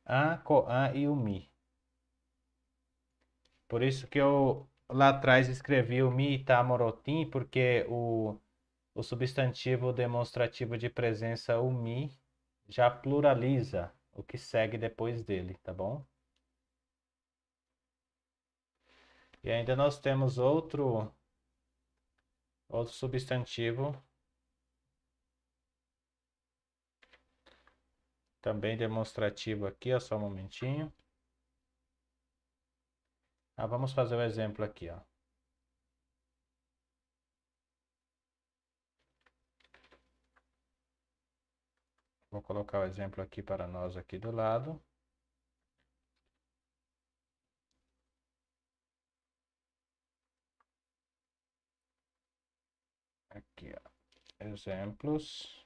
a, coan e o mi. Por isso que eu lá atrás escrevi o mi tamorotim, porque o substantivo demonstrativo de presença, o mi, já pluraliza o que segue depois dele, tá bom? E ainda nós temos outro substantivo, também demonstrativo aqui, ó, só um momentinho. Vamos fazer o exemplo aqui, ó. Vou colocar o exemplo aqui para nós aqui do lado. Aqui, ó. Exemplos.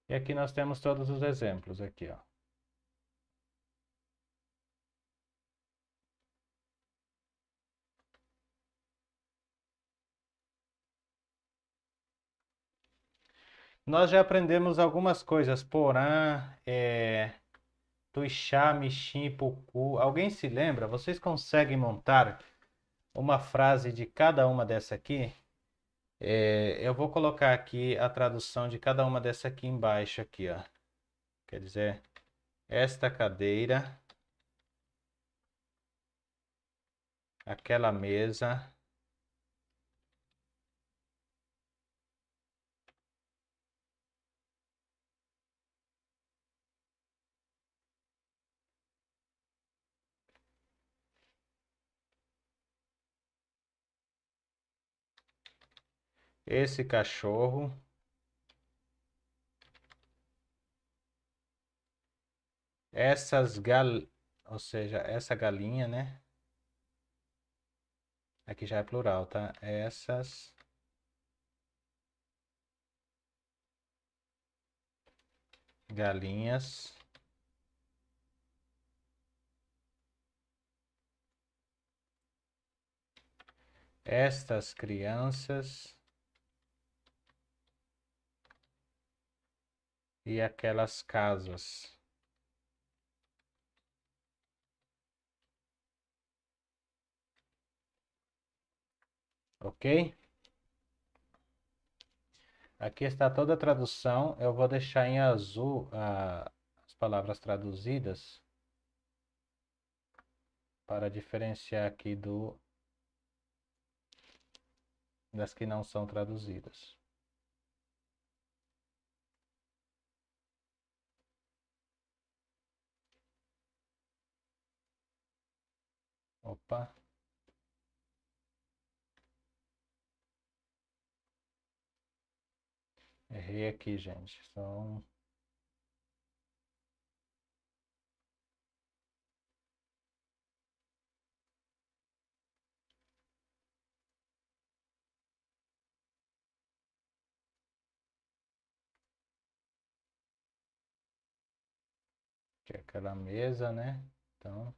E aqui nós temos todos os exemplos aqui, ó. Nós já aprendemos algumas coisas. Porã, tuixá, mixim, pucu. Alguém se lembra? Vocês conseguem montar uma frase de cada uma dessa aqui? Eu vou colocar aqui a tradução de cada uma dessa aqui embaixo aqui, ó. Quer dizer, esta cadeira, aquela mesa, esse cachorro, ou seja, essa galinha, né? Aqui já é plural, tá? Essas galinhas. Estas crianças e aquelas casas. Ok? Aqui está toda a tradução. Eu vou deixar em azul as palavras traduzidas para diferenciar aqui das que não são traduzidas. Opa. Errei aqui, gente. Que é aquela mesa, né? Então,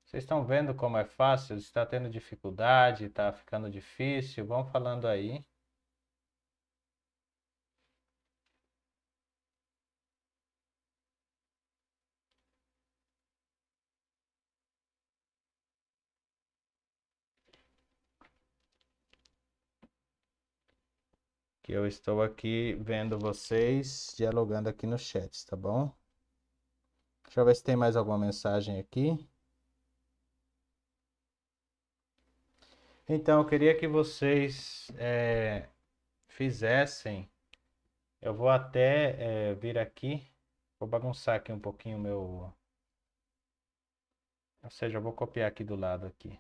vocês estão vendo como é fácil? Está tendo dificuldade? Está ficando difícil? Vão falando aí. Que eu estou aqui vendo vocês dialogando aqui no chat, tá bom? Deixa eu ver se tem mais alguma mensagem aqui. Então, eu queria que vocês fizessem. Eu vou até vir aqui. Vou bagunçar aqui um pouquinho o meu. Ou seja, eu vou copiar aqui do lado aqui.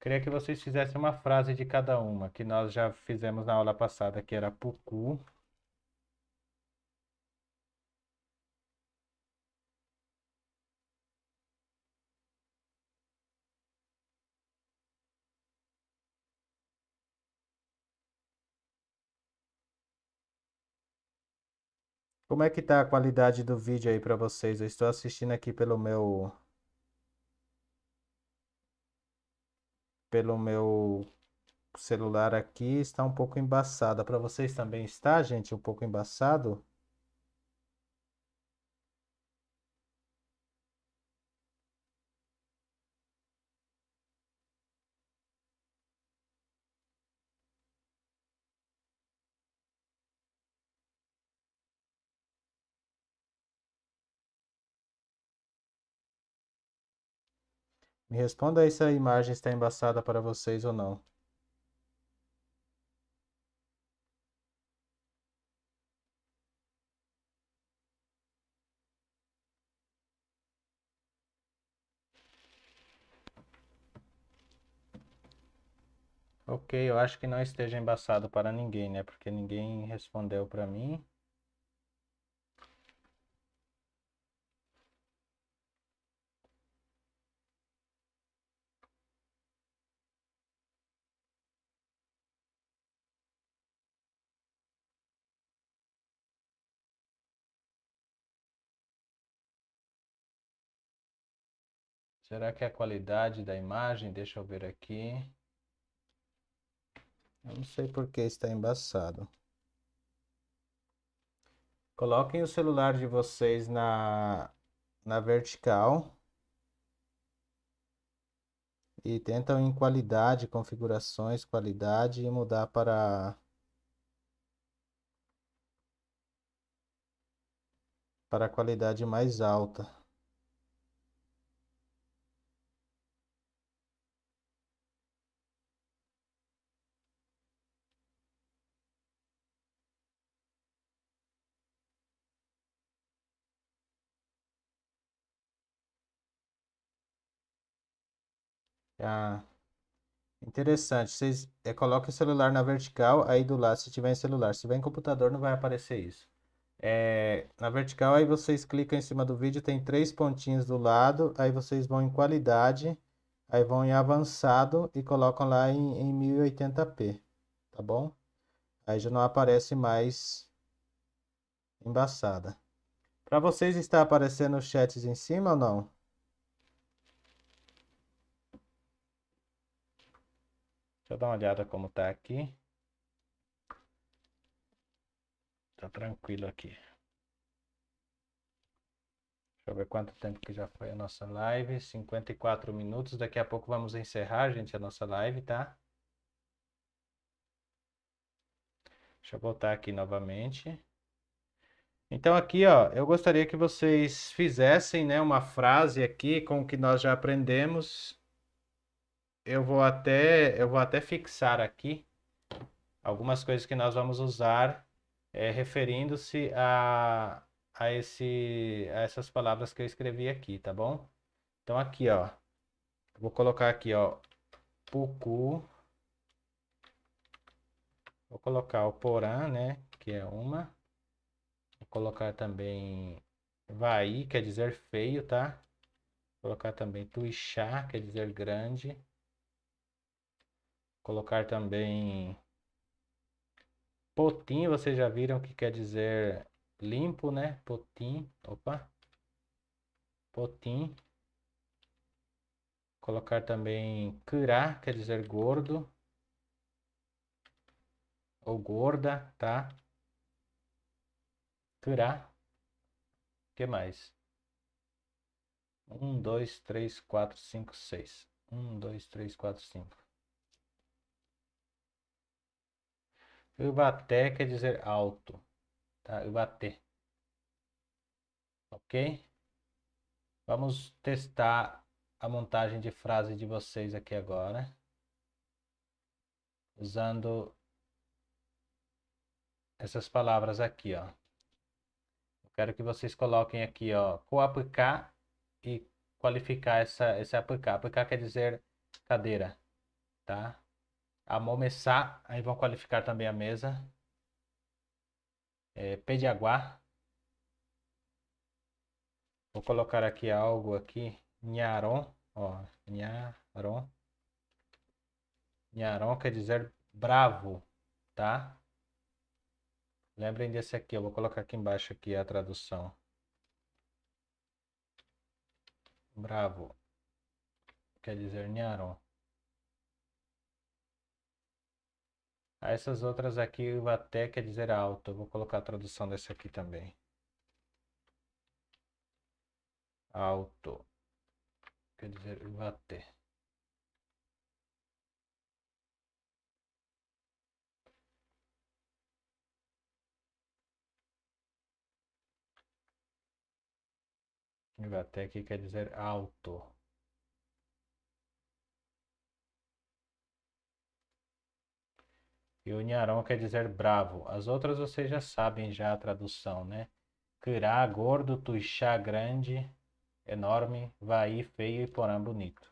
Queria que vocês fizessem uma frase de cada uma, que nós já fizemos na aula passada, que era Pucu. Como é que tá a qualidade do vídeo aí para vocês? Eu estou assistindo aqui pelo meu celular aqui, está um pouco embaçada. Para vocês também está, gente, um pouco embaçado? Me responda aí se a imagem está embaçada para vocês ou não. Ok, eu acho que não esteja embaçado para ninguém, né? Porque ninguém respondeu para mim. Será que é a qualidade da imagem? Deixa eu ver aqui. Eu não sei por que está embaçado. Coloquem o celular de vocês na vertical e tentam em qualidade, configurações, qualidade e mudar para a qualidade mais alta. Ah, interessante. Vocês coloquem o celular na vertical, aí do lado, se tiver em celular. Se tiver em computador, não vai aparecer isso. Na vertical, aí vocês clicam em cima do vídeo, tem três pontinhos do lado, aí vocês vão em qualidade, aí vão em avançado e colocam lá em 1080p, tá bom? Aí já não aparece mais embaçada. Para vocês está aparecendo os chats em cima ou não? Deixa eu dar uma olhada como tá aqui. Tá tranquilo aqui. Deixa eu ver quanto tempo que já foi a nossa live. 54 minutos. Daqui a pouco vamos encerrar, gente, a nossa live, tá? Deixa eu voltar aqui novamente. Então aqui, ó, eu gostaria que vocês fizessem, né, uma frase aqui com o que nós já aprendemos. Eu vou até fixar aqui algumas coisas que nós vamos usar referindo-se a essas palavras que eu escrevi aqui, tá bom? Então aqui, ó, vou colocar aqui, ó, Pucu, vou colocar o Porã, né, que é uma, vou colocar também Vai, quer dizer feio, tá? Vou colocar também Tuixá, quer dizer grande, colocar também Potim, vocês já viram que quer dizer limpo, né? Potim, opa, Potim. Colocar também Curá, quer dizer gordo ou gorda, tá? Curá. O que mais? 6. 5. Ubaté quer dizer alto, tá? Ubaté, ok? Vamos testar a montagem de frase de vocês aqui agora, usando essas palavras aqui, ó. Eu quero que vocês coloquem aqui, ó, coaplicar e qualificar esse aplicar. Aplicar quer dizer cadeira, tá? Amomessar, aí vão qualificar também a mesa. Pediaguá, vou colocar aqui algo aqui. Nharon, ó, Nharon. Nharon quer dizer bravo, tá? Lembrem desse aqui, eu vou colocar aqui embaixo aqui a tradução. Bravo quer dizer Nharon. Essas outras aqui, até quer dizer alto. Eu vou colocar a tradução desse aqui também. Alto quer dizer até. Até aqui quer dizer alto. E o Nharon quer dizer bravo. As outras vocês já sabem já a tradução, né? Curá, gordo, Tuixá, grande, enorme, Vai, feio e Porã, bonito.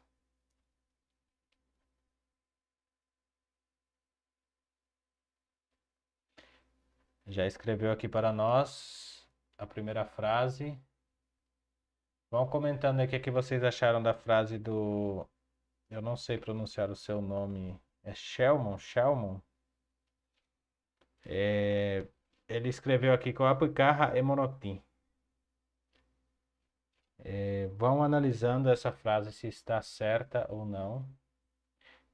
Já escreveu aqui para nós a primeira frase. Vão comentando aí o que vocês acharam da frase do... Eu não sei pronunciar o seu nome. É Shelmon? Shelmon? Ele escreveu aqui com Apicarra e Monotim. Vão analisando essa frase se está certa ou não.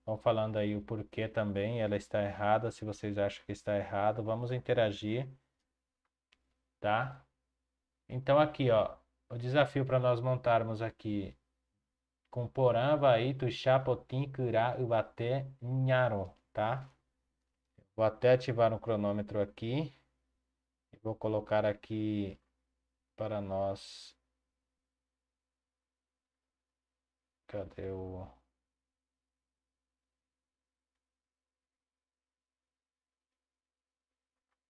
Vão falando aí o porquê também ela está errada, se vocês acham que está errado. Vamos interagir, tá? Então aqui, ó, o desafio para nós montarmos aqui com Porã, Vai, Tuixá, Potim, Curá, Ubaté, Nharon, tá? Vou até ativar um cronômetro aqui. E vou colocar aqui para nós. Cadê o...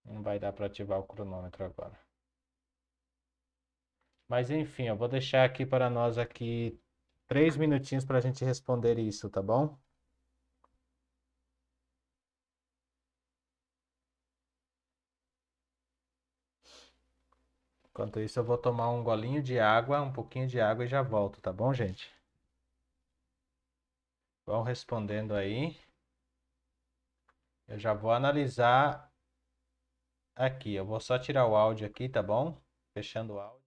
Não vai dar para ativar o cronômetro agora. Mas enfim, eu vou deixar aqui para nós aqui 3 minutinhos para a gente responder isso, tá bom? Enquanto isso, eu vou tomar um golinho de água, um pouquinho de água e já volto, tá bom, gente? Vão respondendo aí. Eu já vou analisar aqui. Eu vou só tirar o áudio aqui, tá bom? Fechando o áudio.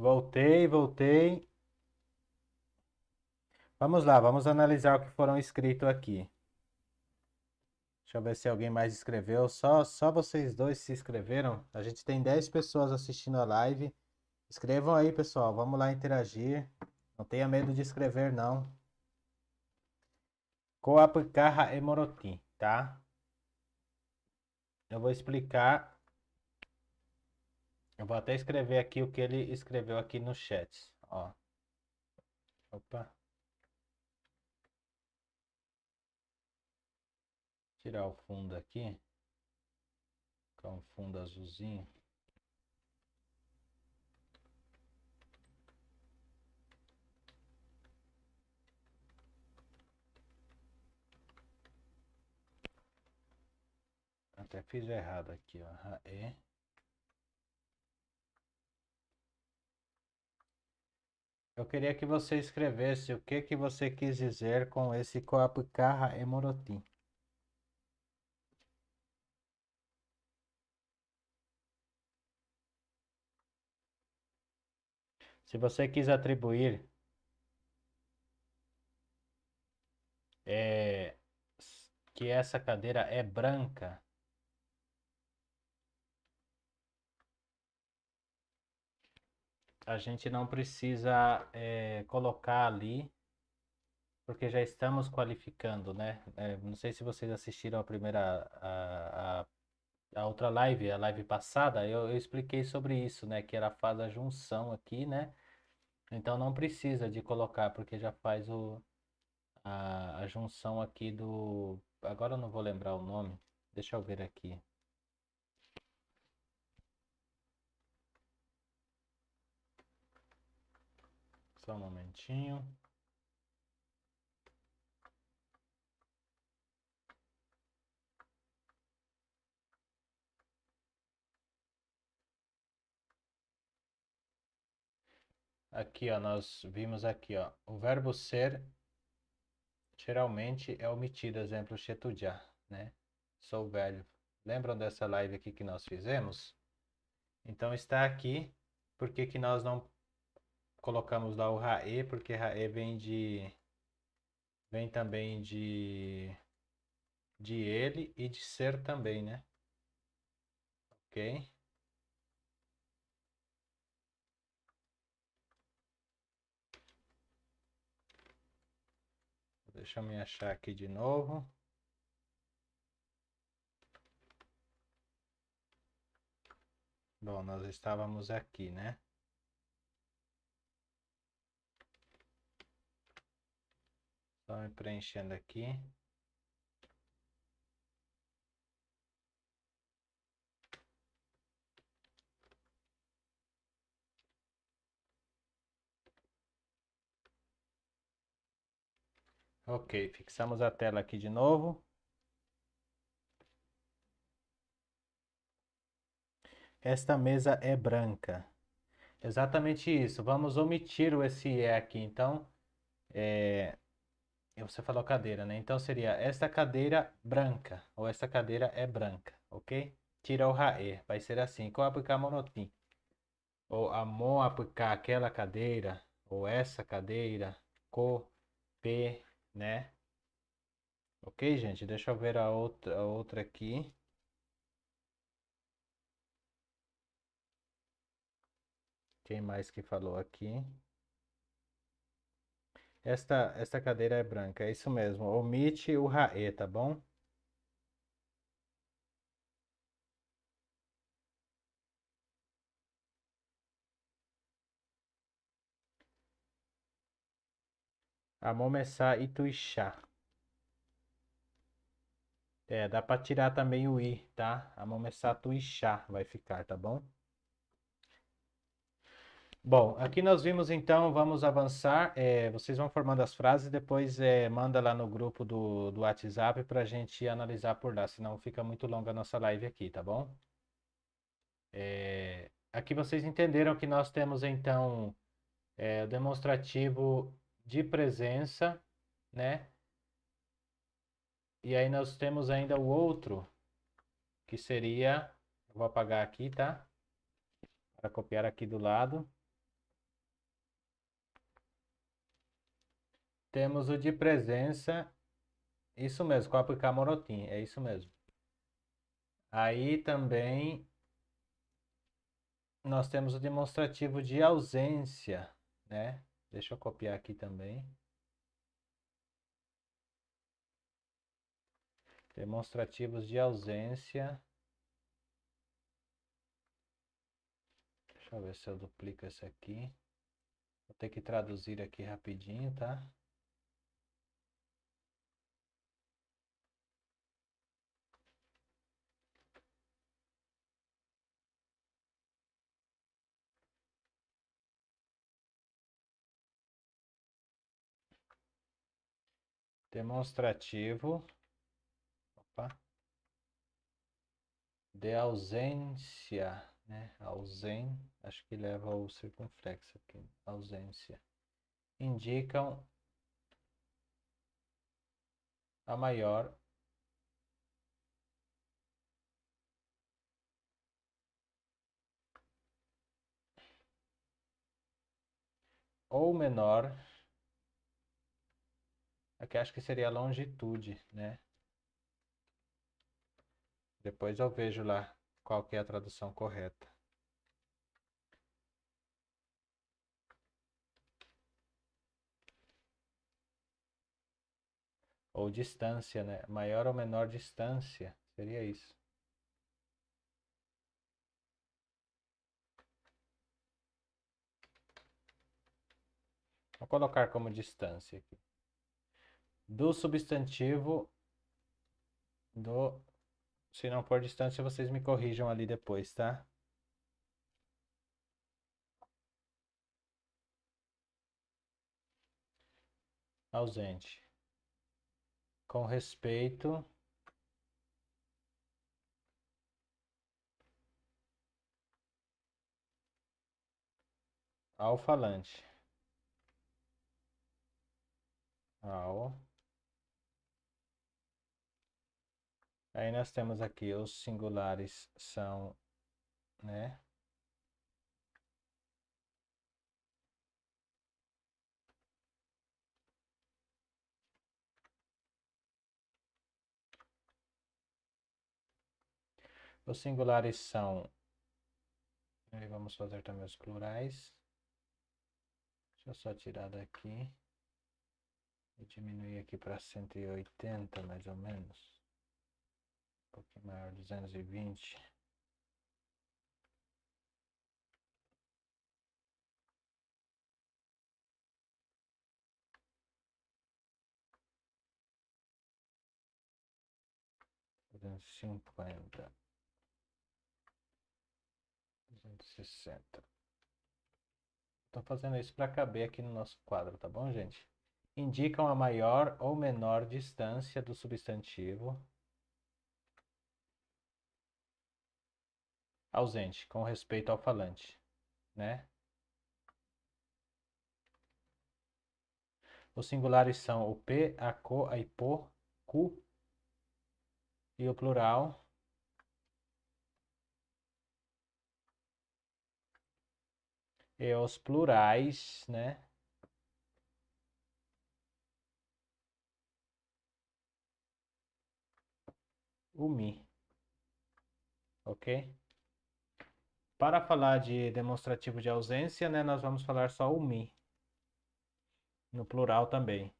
Voltei. Vamos lá, vamos analisar o que foram escritos aqui. Deixa eu ver se alguém mais escreveu. Só vocês dois se inscreveram. A gente tem 10 pessoas assistindo a live. Escrevam aí, pessoal. Vamos lá interagir. Não tenha medo de escrever, não. Coapcarra Emorotim, tá? Eu vou explicar. Eu vou até escrever aqui o que ele escreveu aqui no chat. Ó. Opa. Tirar o fundo aqui. Com um fundo azulzinho. Até fiz errado aqui, ó. Raê. Eu queria que você escrevesse o que você quis dizer com esse Coapcarra Emorotim. Se você quis atribuir é, que essa cadeira é branca, a gente não precisa colocar ali, porque já estamos qualificando, né? Não sei se vocês assistiram a primeira, a outra live, a live passada, eu expliquei sobre isso, né? Que ela faz a junção aqui, né? Então não precisa de colocar, porque já faz a junção aqui do. Agora eu não vou lembrar o nome. Deixa eu ver aqui. Só um momentinho. Aqui, ó, nós vimos aqui, ó, o verbo ser geralmente é omitido, exemplo, chetujá, né? Sou velho. Lembram dessa live aqui que nós fizemos? Então está aqui, por que que nós não colocamos lá o raê? Porque raê vem também de ele e de ser também, né? Ok? Deixa eu me achar aqui de novo. Bom, nós estávamos aqui, né? Só me preenchendo aqui. Ok, fixamos a tela aqui de novo. Esta mesa é branca. Exatamente isso. Vamos omitir o SE aqui. Então, você falou cadeira, né? Então seria esta cadeira branca. Ou esta cadeira é branca, ok? Tira o RAE. Vai ser assim. Qual aplicar monotim? Ou a mo aplicar aquela cadeira. Ou essa cadeira. Co, P, né? Ok, gente? Deixa eu ver a outra aqui. Quem mais que falou aqui? Esta cadeira é branca, é isso mesmo. Omite o RAE, tá bom? Amomessá e tuixá. Dá para tirar também o i, tá? Amomessá tuixá vai ficar, tá bom? Bom, aqui nós vimos então, vamos avançar. Vocês vão formando as frases, depois manda lá no grupo do WhatsApp para a gente analisar por lá, senão fica muito longa a nossa live aqui, tá bom? Aqui vocês entenderam que nós temos então o demonstrativo de presença, né? E aí nós temos ainda o outro, que seria, eu vou apagar aqui, tá? Para copiar aqui do lado. Temos o de presença, isso mesmo, com aplicar Morotim, é isso mesmo. Aí também nós temos o demonstrativo de ausência, né? Deixa eu copiar aqui também. Demonstrativos de ausência. Deixa eu ver se eu duplico esse aqui. Vou ter que traduzir aqui rapidinho, tá? Demonstrativo, opa, de ausência, né? Acho que leva o circunflexo aqui. Ausência. Indicam a maior ou menor. Aqui acho que seria a longitude, né? Depois eu vejo lá qual que é a tradução correta. Ou distância, né? Maior ou menor distância, seria isso. Vou colocar como distância aqui. Do substantivo do... Se não for distância, vocês me corrijam ali depois, tá? Ausente. Com respeito ao falante. Ao. Aí nós temos aqui os singulares são, né? Os singulares são... Aí vamos fazer também os plurais. Deixa eu só tirar daqui. E diminuir aqui para 180, mais ou menos. Um pouquinho maior, 220. Duzentos e 260. Estou fazendo isso para caber aqui no nosso quadro, tá bom, gente? Indicam a maior ou menor distância do substantivo ausente com respeito ao falante, né? Os singulares são o P, a CO, a IPO, cu e o plural. E os plurais, né? O mi, ok? Para falar de demonstrativo de ausência, né, nós vamos falar só o mi, no plural também.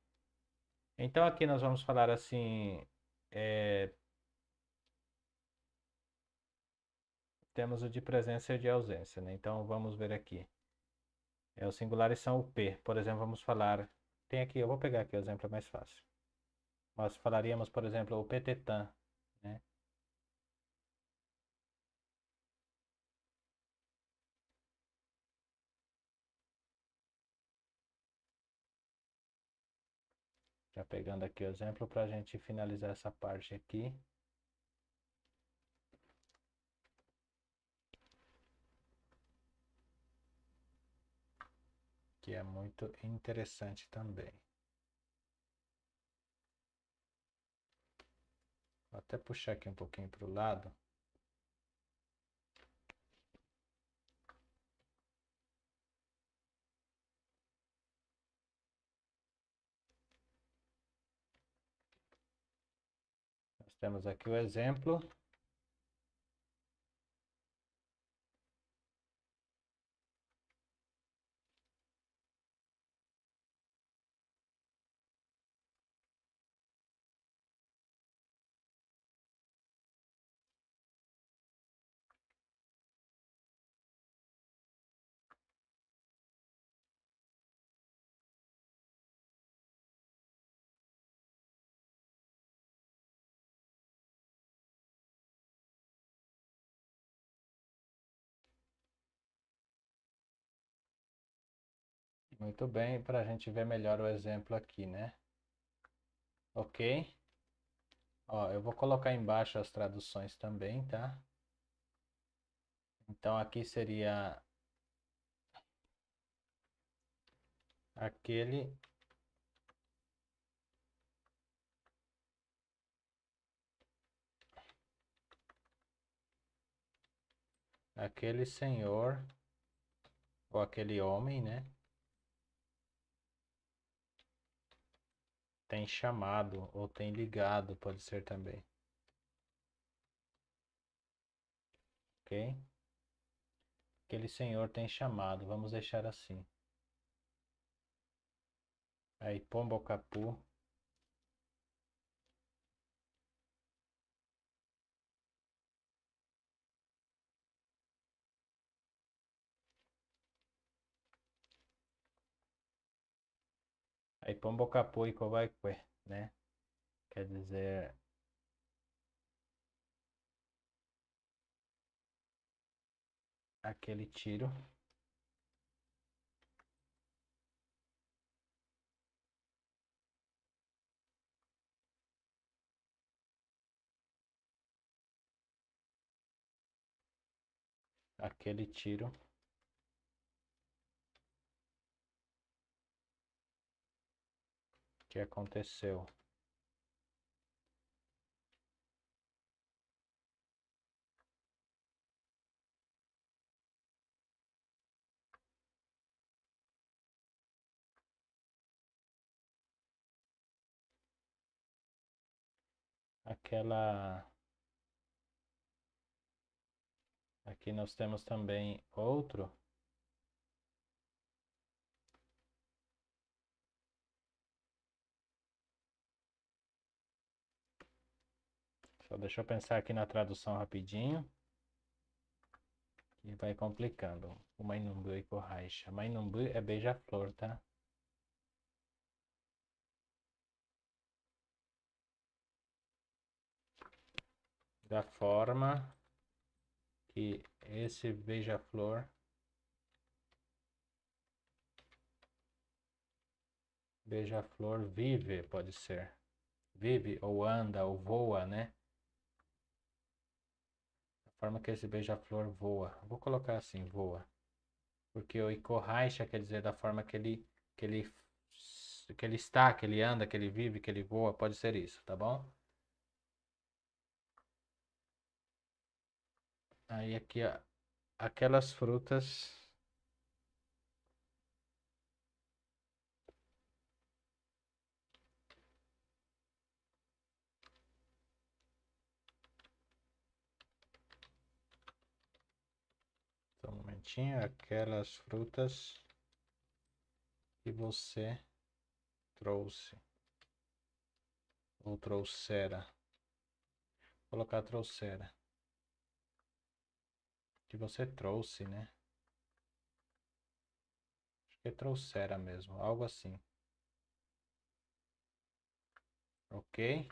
Então aqui nós vamos falar assim, temos o de presença e o de ausência, né? Então vamos ver aqui. Os singulares são o P. Por exemplo, vamos falar. Tem aqui, eu vou pegar aqui o exemplo, é mais fácil. Nós falaríamos, por exemplo, o petetan, né? Já pegando aqui o exemplo para a gente finalizar essa parte aqui. Que é muito interessante também. Vou até puxar aqui um pouquinho para o lado. Temos aqui o exemplo. Muito bem, para a gente ver melhor o exemplo aqui, né? Ok? Ó, eu vou colocar embaixo as traduções também, tá? Então aqui seria aquele senhor ou aquele homem, né? Tem chamado ou tem ligado, pode ser também. Ok? Aquele senhor tem chamado, vamos deixar assim. Aí, Pombocapu. Aí, Pombocapu e Covaicue, né? Quer dizer, aquele tiro. Aquele tiro. Que aconteceu. Aquela. Aqui nós temos também outro. Só deixa eu pensar aqui na tradução rapidinho. Que vai complicando. O Mainumbu e Corraixa. Mainumbu é beija-flor, tá? Da forma que esse beija-flor vive, pode ser. Vive ou anda ou voa, né? A forma que esse beija-flor voa. Vou colocar assim, voa. Porque o Ikoraixa quer dizer da forma que ele, que ele está, que ele anda, que ele vive, que ele voa. Pode ser isso, tá bom? Aí aqui, ó, aquelas frutas. Só um momentinho. Aquelas frutas que você trouxe. Ou trouxera. Vou colocar trouxera. Que você trouxe, né? Acho que é trouxera mesmo. Algo assim. Ok?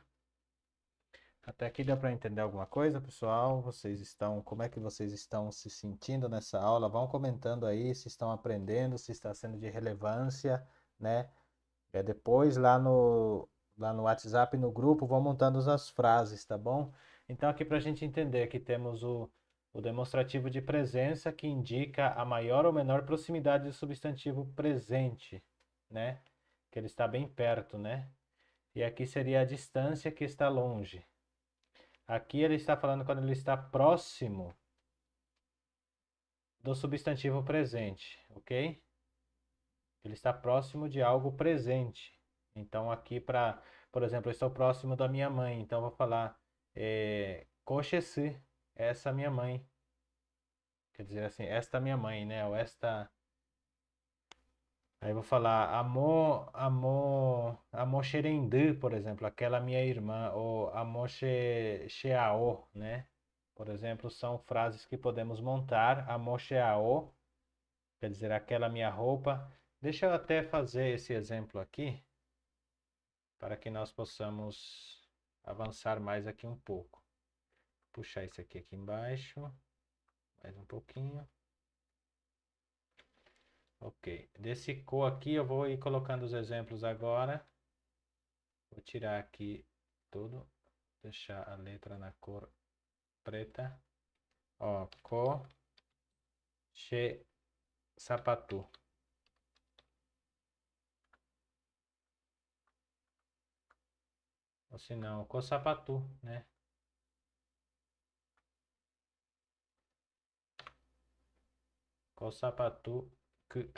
Até aqui dá para entender alguma coisa, pessoal? Como é que vocês estão se sentindo nessa aula? Vão comentando aí se estão aprendendo, se está sendo de relevância, né? Depois lá no WhatsApp, no grupo, vão montando as frases, tá bom? Então aqui para a gente entender, aqui temos o demonstrativo de presença que indica a maior ou menor proximidade do substantivo presente, né? Que ele está bem perto, né? E aqui seria a distância que está longe. Aqui ele está falando quando ele está próximo do substantivo presente, ok? Ele está próximo de algo presente. Então aqui por exemplo, eu estou próximo da minha mãe, então eu vou falar Koshesi, essa minha mãe. Quer dizer assim, esta minha mãe, né? Ou esta. Aí eu vou falar amor xerendu, por exemplo, aquela minha irmã, ou amor xeao, né? Por exemplo, são frases que podemos montar. Amor xeao, quer dizer, aquela minha roupa. Deixa eu até fazer esse exemplo aqui, para que nós possamos avançar mais aqui um pouco. Puxar isso aqui embaixo, mais um pouquinho. Ok, desse cor aqui eu vou ir colocando os exemplos agora. Vou tirar aqui tudo, deixar a letra na cor preta. Ó, co, che, sapatu. Ou se não, co sapatu, né? Co sapatu, que,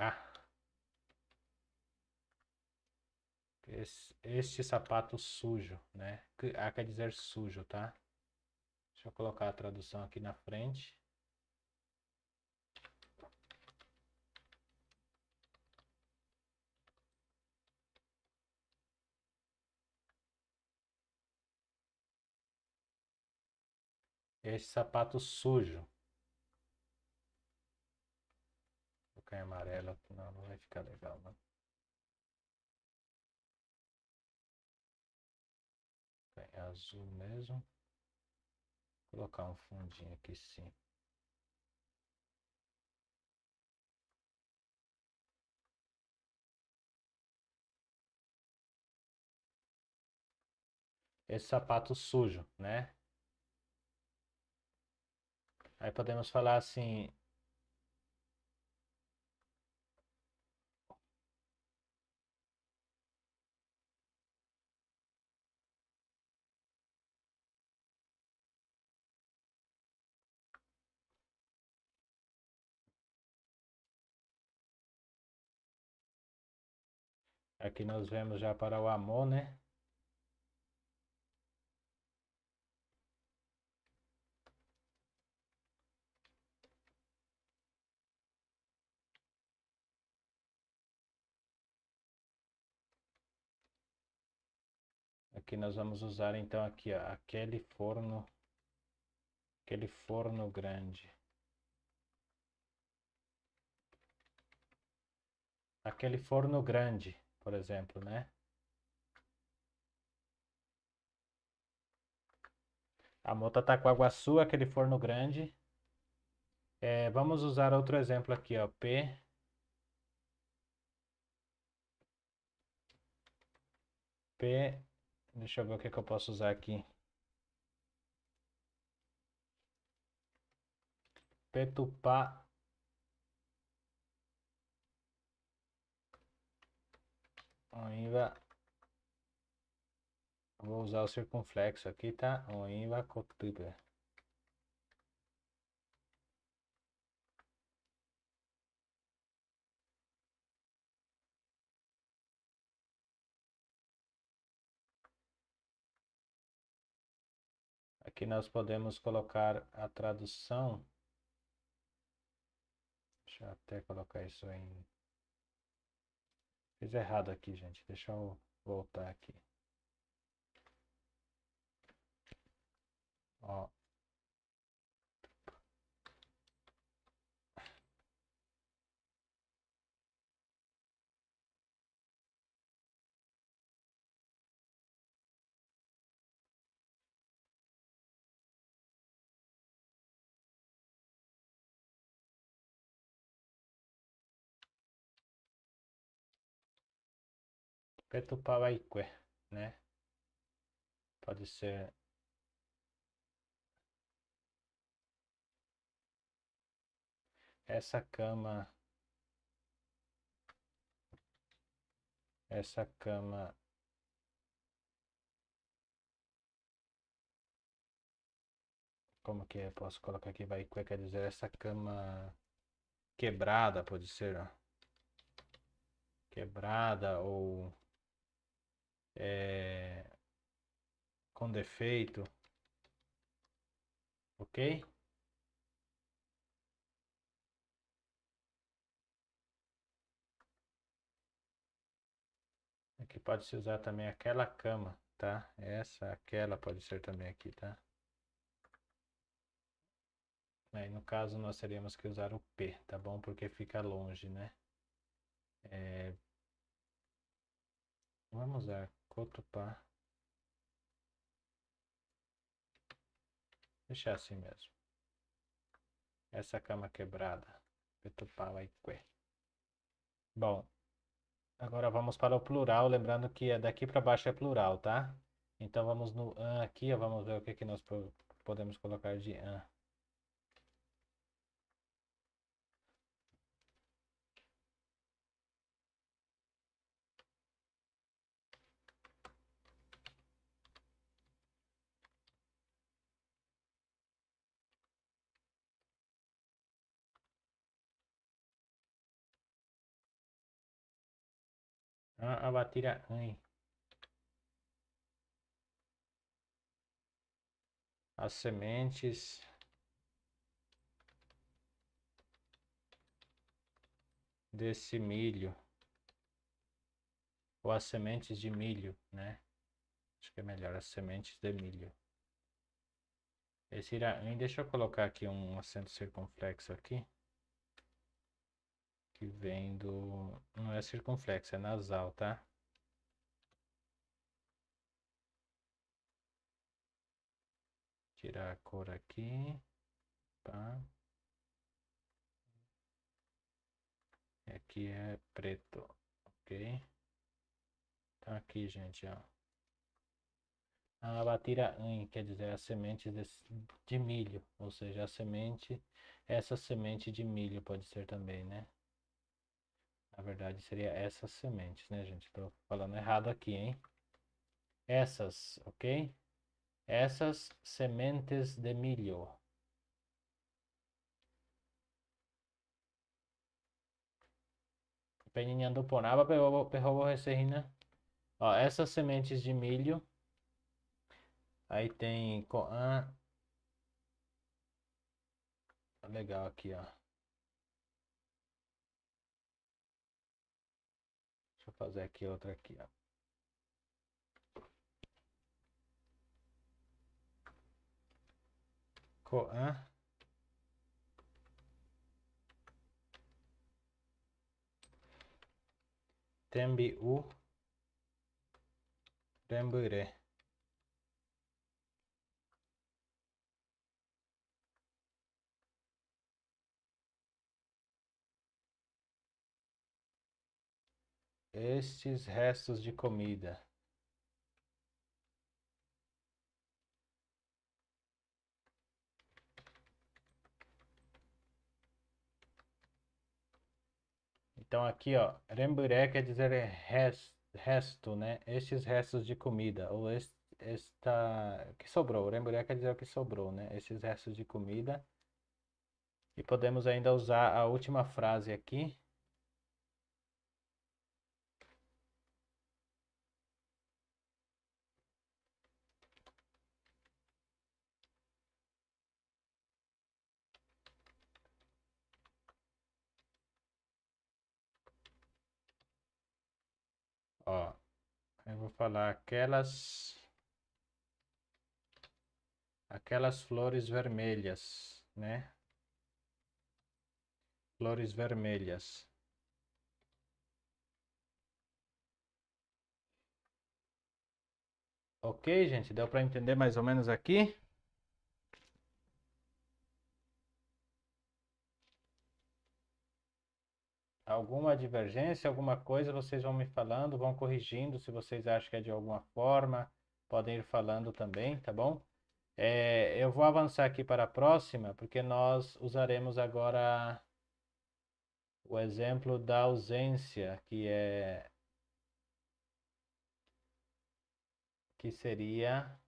este sapato sujo, né? Que quer dizer sujo, tá? Deixa eu colocar a tradução aqui na frente. Este sapato sujo. Vou colocar em amarelo, não, não vai ficar legal, não. Em azul mesmo. Vou colocar um fundinho aqui sim. Esse sapato sujo, né? Aí podemos falar assim. Aqui nós vemos já para o amor, né? Aqui nós vamos usar então aqui, ó, aquele forno grande. Aquele forno grande, por exemplo, né? A mota tá com Aguaçu, aquele forno grande. Vamos usar outro exemplo aqui, ó. Deixa eu ver o que eu posso usar aqui. Petupá. Oinva. Vou usar o circunflexo aqui, tá? Oinva cotuba. Aqui nós podemos colocar a tradução. Deixa eu até colocar isso em. Fiz errado aqui, gente. Deixa eu voltar aqui. Ó. Petupawaique, né? Pode ser. Essa cama. Essa cama. Como que é? Posso colocar aqui Vaikue, quer dizer essa cama quebrada, pode ser, ó. Quebrada ou com defeito. Ok? Aqui pode se usar também aquela cama, tá? Essa, aquela pode ser também aqui, tá? Aí no caso nós teríamos que usar o P, tá bom? Porque fica longe, né? Vamos usar Cotupá. Deixar assim mesmo. Essa cama quebrada. Petupá Waique. Bom, agora vamos para o plural, lembrando que daqui para baixo é plural, tá? Então vamos no an aqui, ó, vamos ver o que nós podemos colocar de an. An abatira an. As sementes desse milho. Ou as sementes de milho, né? Acho que é melhor as sementes de milho. Esse iraém, deixa eu colocar aqui um acento circunflexo aqui. Que vem do... Não é circunflexo, é nasal, tá? Tirar a cor aqui. Pá. E aqui é preto, ok? Então aqui, gente, ó. A batiraã quer dizer as sementes de milho, ou seja, a semente, essa semente de milho pode ser também, né? Na verdade seria essas sementes, né, gente? Tô falando errado aqui, hein? Essas, ok? Essas sementes de milho. Peninhando ponaba, perrobo reserrina. Ó, essas sementes de milho. Aí tem coan. Legal aqui, ó. Deixa eu fazer aqui outra aqui, ó. Coan. Tembiú. Temburé. Estes restos de comida. Então aqui, ó, remburé quer dizer resto, né? Estes restos de comida, ou esta que sobrou. Remburé quer dizer o que sobrou, né? Esses restos de comida. E podemos ainda usar a última frase aqui. Ó, eu vou falar aquelas flores vermelhas, né? Flores vermelhas. Ok, gente? Deu para entender mais ou menos aqui? Alguma divergência, alguma coisa, vocês vão me falando, vão corrigindo. Se vocês acham que é de alguma forma, podem ir falando também, tá bom? Eu vou avançar aqui para a próxima, porque nós usaremos agora o exemplo da ausência, que seria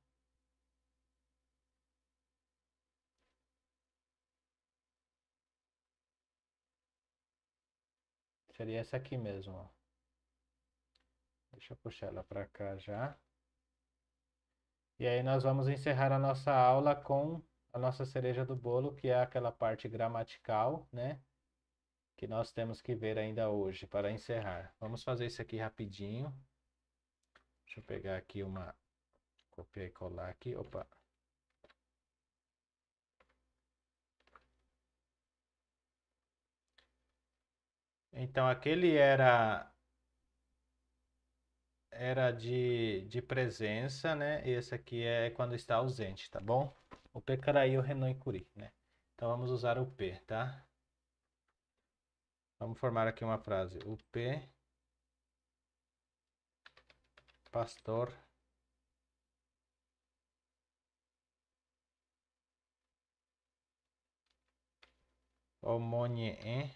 essa aqui mesmo, ó. Deixa eu puxar ela para cá já. E aí nós vamos encerrar a nossa aula com a nossa cereja do bolo, que é aquela parte gramatical, né? Que nós temos que ver ainda hoje para encerrar. Vamos fazer isso aqui rapidinho. Deixa eu pegar aqui uma, copiar e colar aqui. Opa. Então, aquele era de presença, né? Esse aqui é quando está ausente, tá bom? O P, Caraí, o Renan e Curi, né? Então, vamos usar o P, tá? Vamos formar aqui uma frase. O P, pastor, homonien,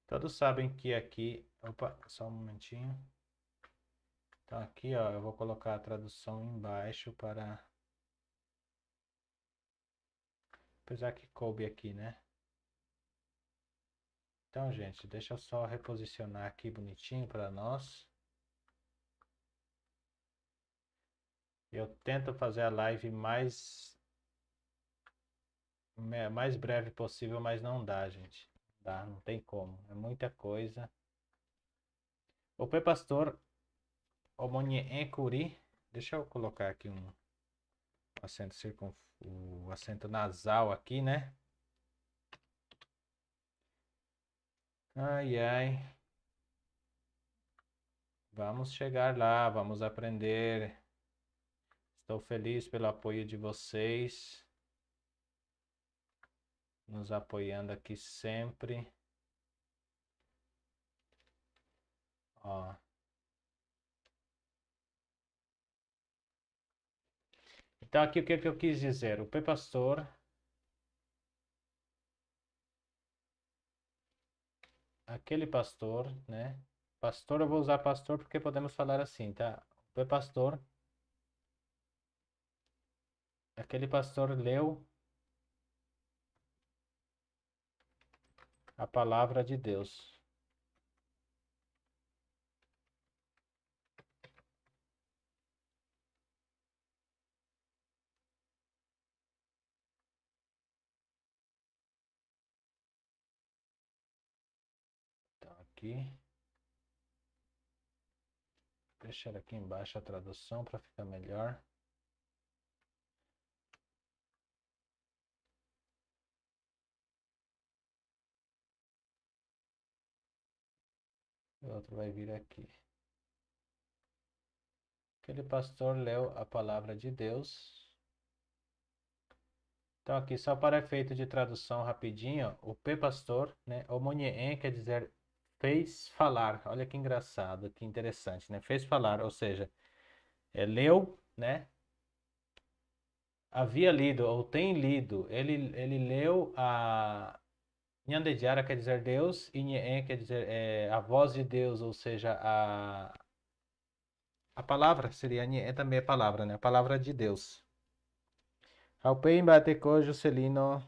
todos sabem que aqui... Opa, só um momentinho. Então aqui, ó, eu vou colocar a tradução embaixo para... Apesar que coube aqui, né? Então, gente, deixa eu só reposicionar aqui bonitinho para nós. Eu tento fazer a live mais breve possível, mas não dá, gente. Dá, não tem como. É muita coisa. O P pastor Omonie Curi. Deixa eu colocar aqui um acento o acento nasal aqui, né? Ai, ai. Vamos chegar lá, vamos aprender. Estou feliz pelo apoio de vocês, nos apoiando aqui sempre. Ó. Então aqui o que eu quis dizer? O P pastor, aquele pastor, né? Pastor, eu vou usar pastor porque podemos falar assim, tá? O P pastor, aquele pastor leu a palavra de Deus. Então aqui, deixar aqui embaixo a tradução para ficar melhor. O outro vai vir aqui. Aquele pastor leu a palavra de Deus. Então aqui só para efeito de tradução rapidinho, o P pastor, né? Homonien quer dizer fez falar. Olha que engraçado, que interessante, né? Fez falar, ou seja, leu, né? Havia lido ou tem lido. Ele leu a Nhandejara quer dizer Deus e Nhen quer dizer a voz de Deus, ou seja, a palavra seria Nhen também é palavra, né? A palavra de Deus. Alpei Batecô Juscelino,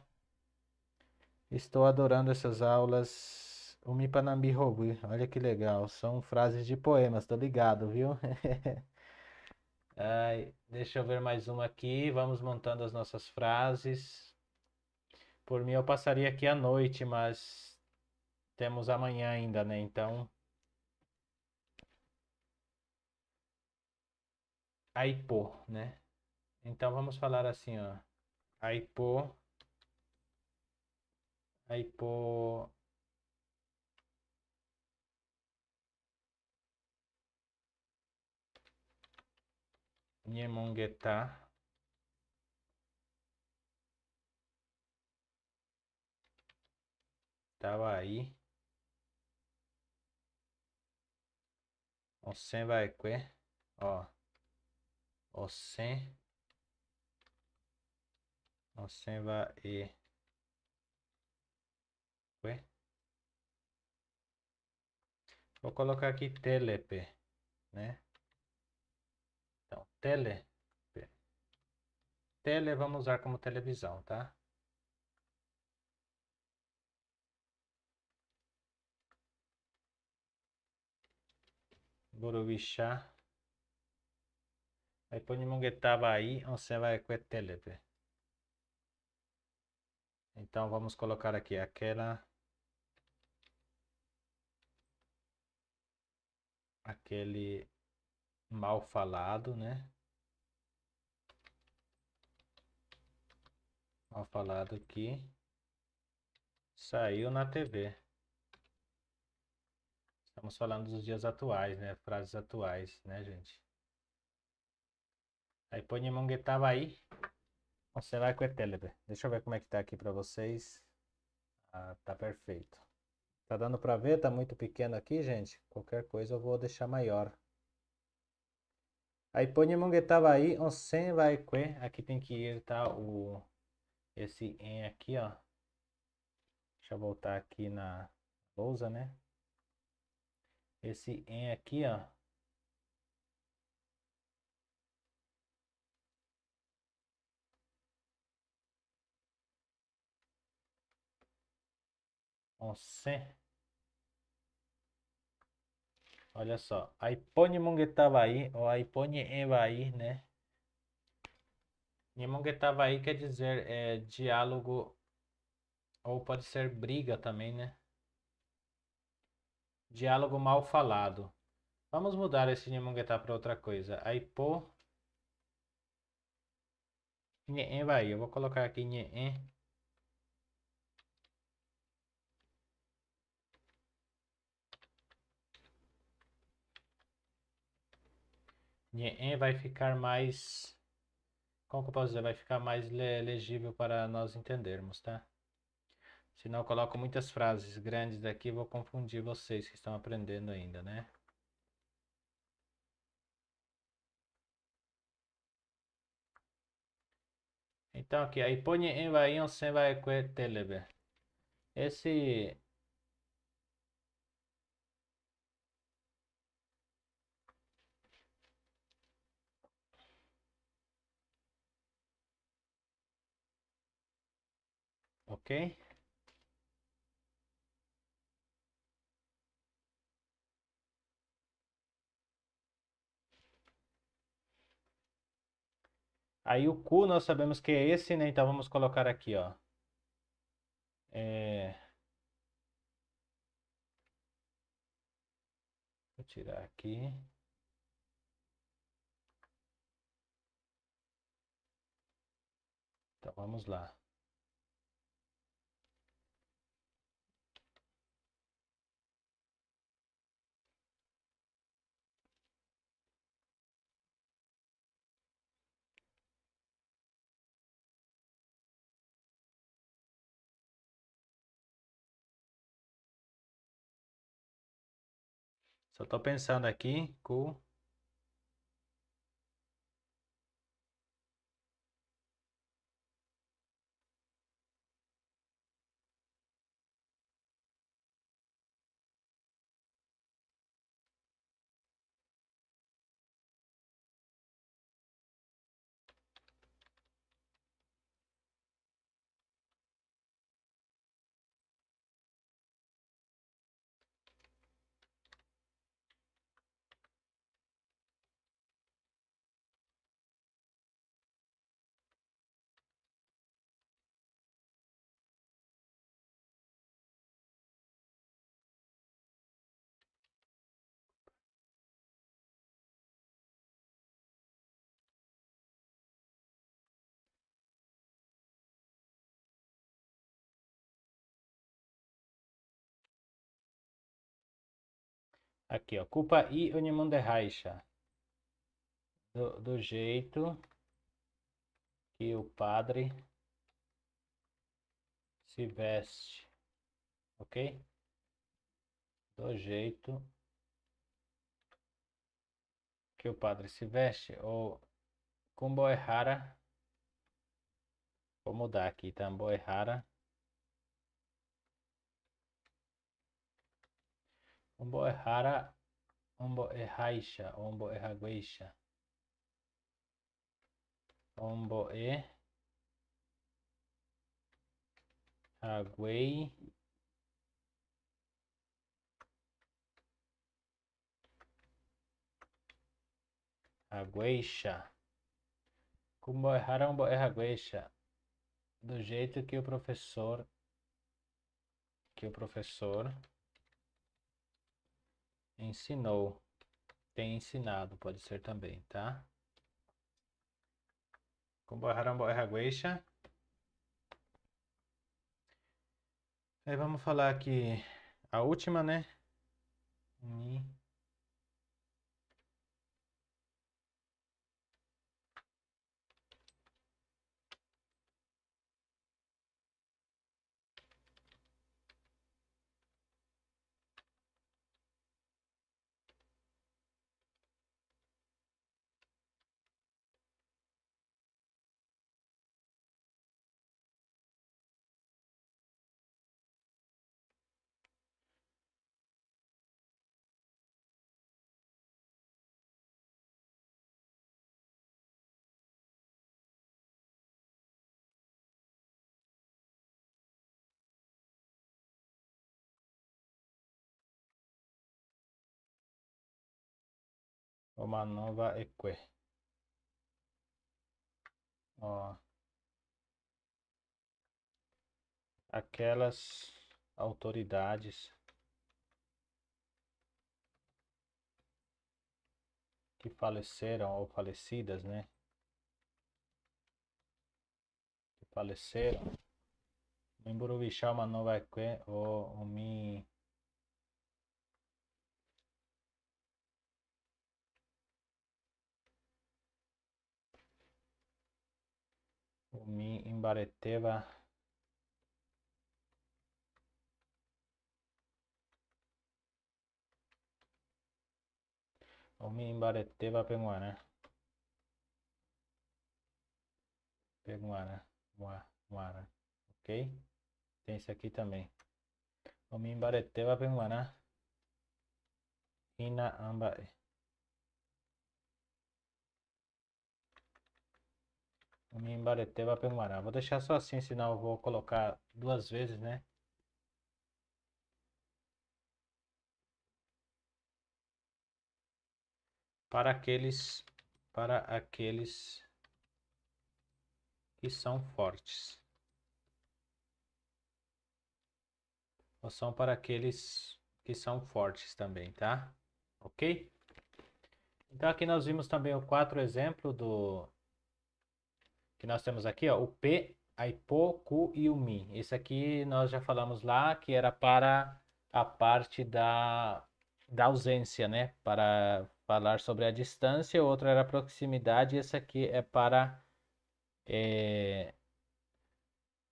estou adorando essas aulas. O Mipanambi Robi, olha que legal. São frases de poemas, tô ligado, viu? Ai, deixa eu ver mais uma aqui. Vamos montando as nossas frases. Por mim, eu passaria aqui a noite, mas temos amanhã ainda, né? Então, Aipô, né? Então, vamos falar assim, ó. Aipô, Aipô, Nhemonguetá, Tauaí, Ossen Vaikue, ó. Ossen, Ossen vai Vou colocar aqui telepe, né? Então, tele vamos usar como televisão, tá? Borovixá. Aí Ponimonguetava aí, você vai com telepe. Então vamos colocar aqui aquele mal falado, né? Mal falado que saiu na TV. Estamos falando dos dias atuais, né? Frases atuais, né, gente? Aí Ponimonguetava aí, você vai com telepe. Deixa eu ver como é que tá aqui pra vocês. Ah, tá perfeito. Tá dando pra ver? Tá muito pequeno aqui, gente? Qualquer coisa eu vou deixar maior. Aí Ponimonguetava aí, você vai com. Aqui tem que ir, tá? Esse em aqui, ó. Deixa eu voltar aqui na lousa, né? Esse em aqui, ó. Onsen. Olha só. Aipone Mongetavaí ou Aipone Evaí, né? Mongetavaí quer dizer diálogo ou pode ser briga também, né? Diálogo mal falado. Vamos mudar esse Nhemongetá para outra coisa. Aipo Nheemvaí. Eu vou colocar aqui Nheem. Nheem vai ficar mais. Como que eu posso dizer? Vai ficar mais legível para nós entendermos, tá? Senão eu coloco muitas frases grandes daqui e vou confundir vocês que estão aprendendo ainda, né? Então aqui, aí põe em vai você vai com telebe. Esse ok? Aí o cu nós sabemos que é esse, né? Então vamos colocar aqui, ó. Vou tirar aqui. Então vamos lá. Só tô pensando aqui, cu. Aqui, ó. Culpa I Onimunderreixa. Do jeito que o padre se veste. Ok? Do jeito que o padre se veste. Ou Kumboehara. Vou mudar aqui, tá? Boehara. Ombo ehara, ombo ehaisha, ombo ehagueisha. Ombo e haguei. Hagueisha. Kumbo ehara, ombo ehagueisha. Do jeito que o professor ensinou. Tem ensinado, pode ser também, tá? Kumbo ehara, ombo ehagueisha. Aí vamos falar aqui a última, né? Ni. Uma nova eque. Ó, aquelas autoridades que faleceram ou falecidas, né? Que faleceram. Mimburubixá, uma nova eque, ou mi. O mi imbareteva. O mi imbareteva penguana. Penguana. Muara. Ok? Tem esse aqui também. O mi imbareteva penguana. Ina ambae. O mi imbareteva penguana. Vou deixar só assim, senão eu vou colocar duas vezes, né? Para aqueles que são fortes. Ou são para aqueles que são fortes também, tá? Ok? Então aqui nós vimos também o 4 exemplo do que nós temos aqui, ó, o P, a Ipo, Ku e o Mi. Esse aqui nós já falamos lá que era para a parte da ausência, né? Para falar sobre a distância, o outro era a proximidade, e esse aqui é,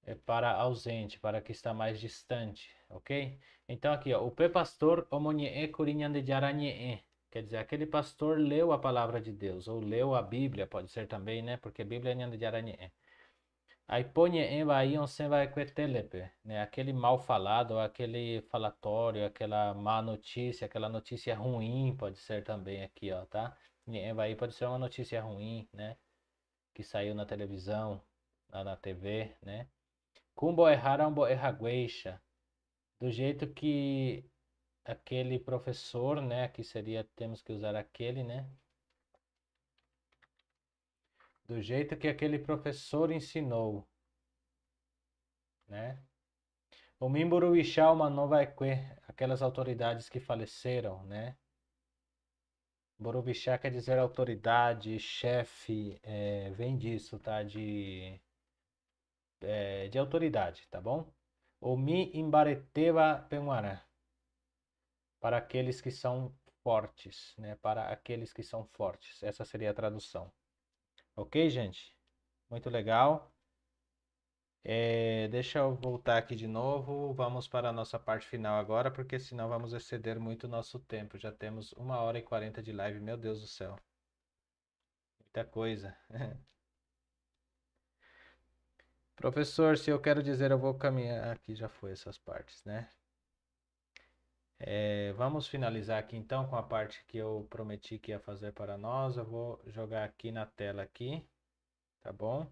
é para ausente, para que está mais distante, ok? Então aqui, ó, o P pastor omonie kurinyan de jaranie. Quer dizer, aquele pastor leu a palavra de Deus, ou leu a Bíblia, pode ser também, né? Porque Bíblia é nyan de jaranie. Aí ponha em vai onsen vai quetelepe, né? Aquele mal falado, ou aquele falatório, aquela má notícia, aquela notícia ruim, pode ser também aqui, ó, tá? Em vai pode ser uma notícia ruim, né? Que saiu na televisão, lá na TV, né? Kumbo errarambo erragueixa, do jeito que aquele professor, né? Aqui seria, temos que usar aquele, né? Do jeito que aquele professor ensinou, né? O Mimburuixá, uma nova eque, aquelas autoridades que faleceram, né? Burubixá quer dizer autoridade, chefe, vem disso, tá? De autoridade, tá bom? O Mi Imbareteva Penguará, para aqueles que são fortes, né? Para aqueles que são fortes. Essa seria a tradução. Ok, gente? Muito legal. Deixa eu voltar aqui de novo. Vamos para a nossa parte final agora, porque senão vamos exceder muito o nosso tempo. Já temos 1h40 de live, meu Deus do céu. Muita coisa. Professor, se eu quero dizer, eu vou caminhar. Aqui já foi essas partes, né? Vamos finalizar aqui então com a parte que eu prometi que ia fazer para nós. Eu vou jogar aqui na tela aqui, tá bom?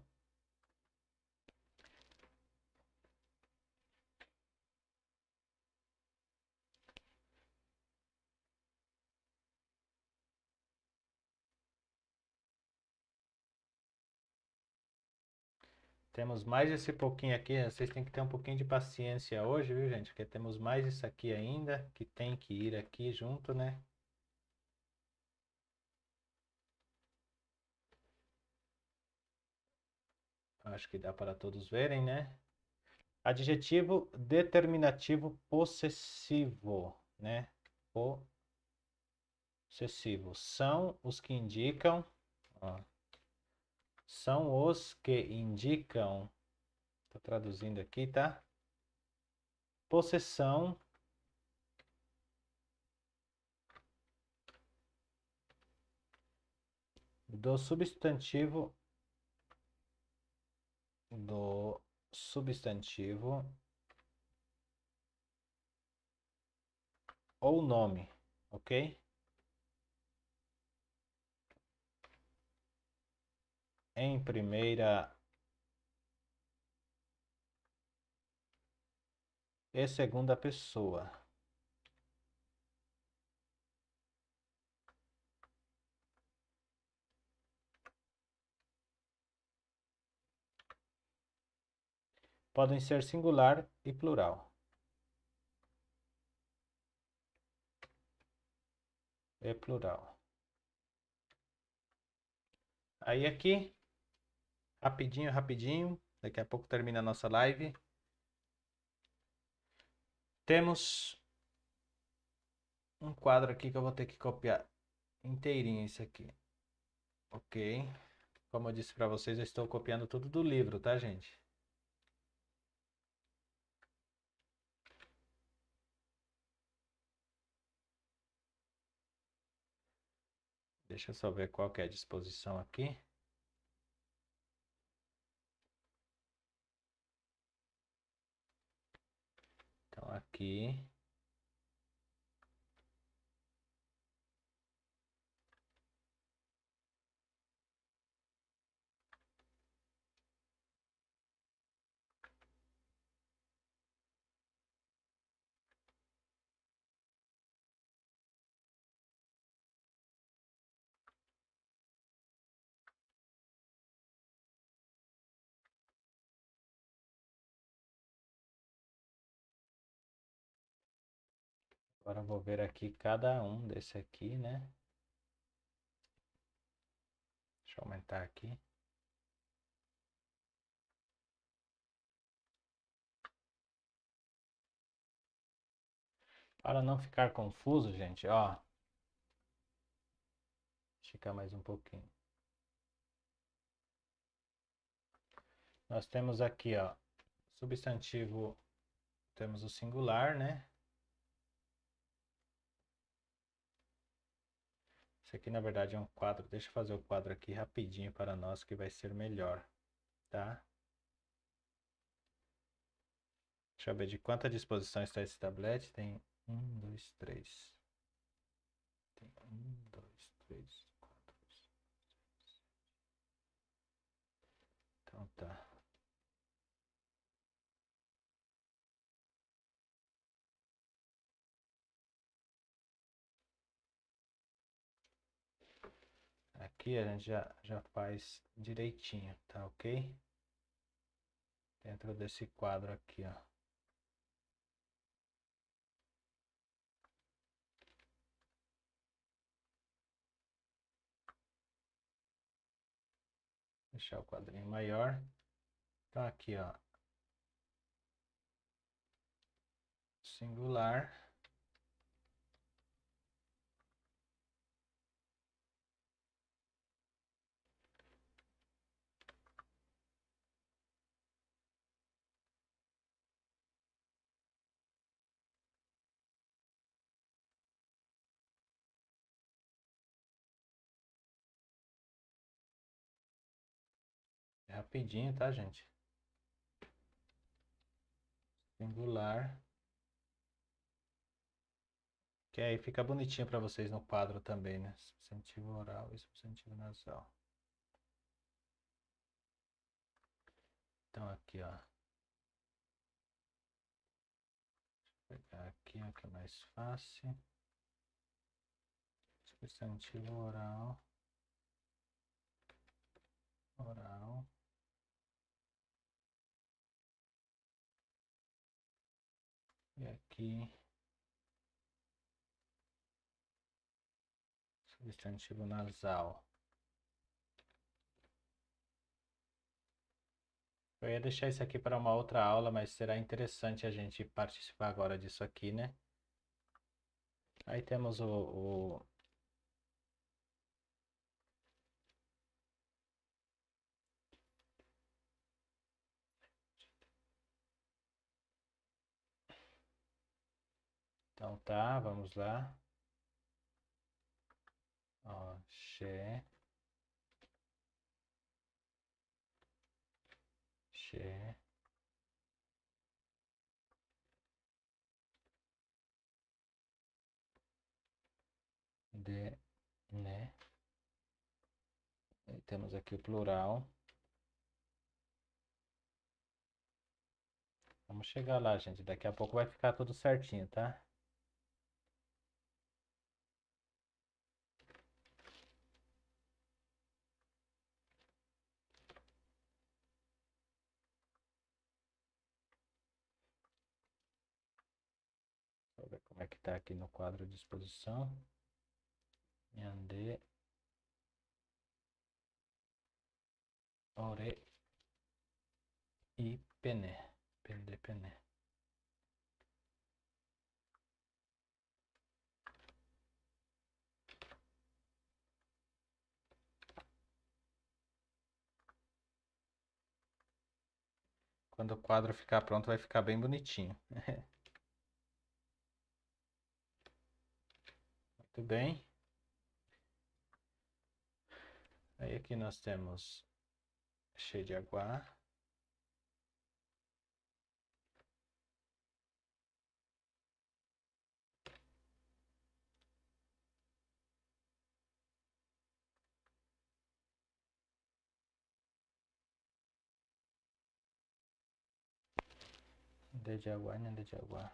Temos mais esse pouquinho aqui, vocês têm que ter um pouquinho de paciência hoje, viu, gente? Porque temos mais isso aqui ainda, que tem que ir aqui junto, né? Acho que dá para todos verem, né? Adjetivo determinativo possessivo, né? Possessivo. São os que indicam, ó, são os que indicam, tô traduzindo aqui, tá? Possessão do substantivo do substantivo ou nome, ok? Em primeira e segunda pessoa. Podem ser singular e plural. E plural. Aí aqui, rapidinho, rapidinho, daqui a pouco termina a nossa live. Temos um quadro aqui que eu vou ter que copiar inteirinho isso aqui. Ok. Como eu disse para vocês, eu estou copiando tudo do livro, tá, gente? Deixa eu só ver qual que é a disposição aqui. Então aqui. Agora eu vou ver aqui cada um desse aqui, né? Deixa eu aumentar aqui. Para não ficar confuso, gente, ó. Esticar mais um pouquinho. Nós temos aqui, ó, substantivo, temos o singular, né? Isso aqui, na verdade, é um quadro. Deixa eu fazer o quadro aqui rapidinho para nós, que vai ser melhor, tá? Deixa eu ver de quanta disposição está esse tablet. Tem 1, 2, 3. Tem 1, 2, 3, 4. Então tá. Aqui a gente já faz direitinho, tá ok? Dentro desse quadro aqui, ó. Deixar o quadrinho maior. Então aqui, ó. Singular. É rapidinho, tá, gente? Singular. Que aí fica bonitinho para vocês no quadro também, né? Substantivo oral e substantivo nasal. Então aqui, ó. Vou pegar aqui, ó, que é mais fácil. Substantivo oral. Oral. E aqui, substantivo nasal. Eu ia deixar isso aqui para uma outra aula, mas será interessante a gente participar agora disso aqui, né? Aí temos Então tá, vamos lá. Ó, xe, de, né? E temos aqui o plural. Vamos chegar lá, gente. Daqui a pouco vai ficar tudo certinho, tá? Vou ver como é que tá aqui no quadro de exposição. Nhande, ore e pene. Pende, pene. Quando o quadro ficar pronto, vai ficar bem bonitinho. Muito bem. Aí aqui nós temos cheio de água. De água, nhande de água.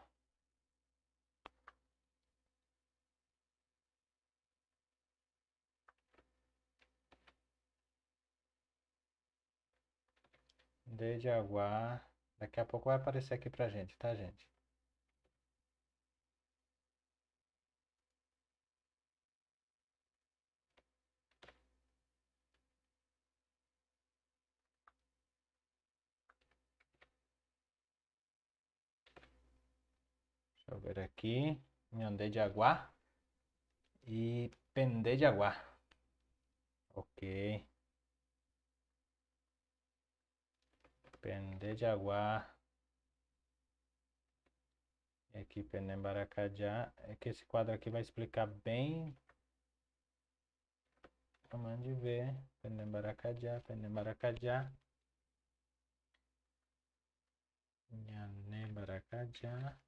De Jaguar. Daqui a pouco vai aparecer aqui pra gente, tá, gente? Deixa eu ver aqui. Nhande de Jaguar e Pende de Jaguar. Ok. Pende de Jaguar. E aqui Penem Baracajá. É que esse quadro aqui vai explicar bem. Vamos de ver. Penem Baracajá, Penem Baracajá. Nhane Baracajá.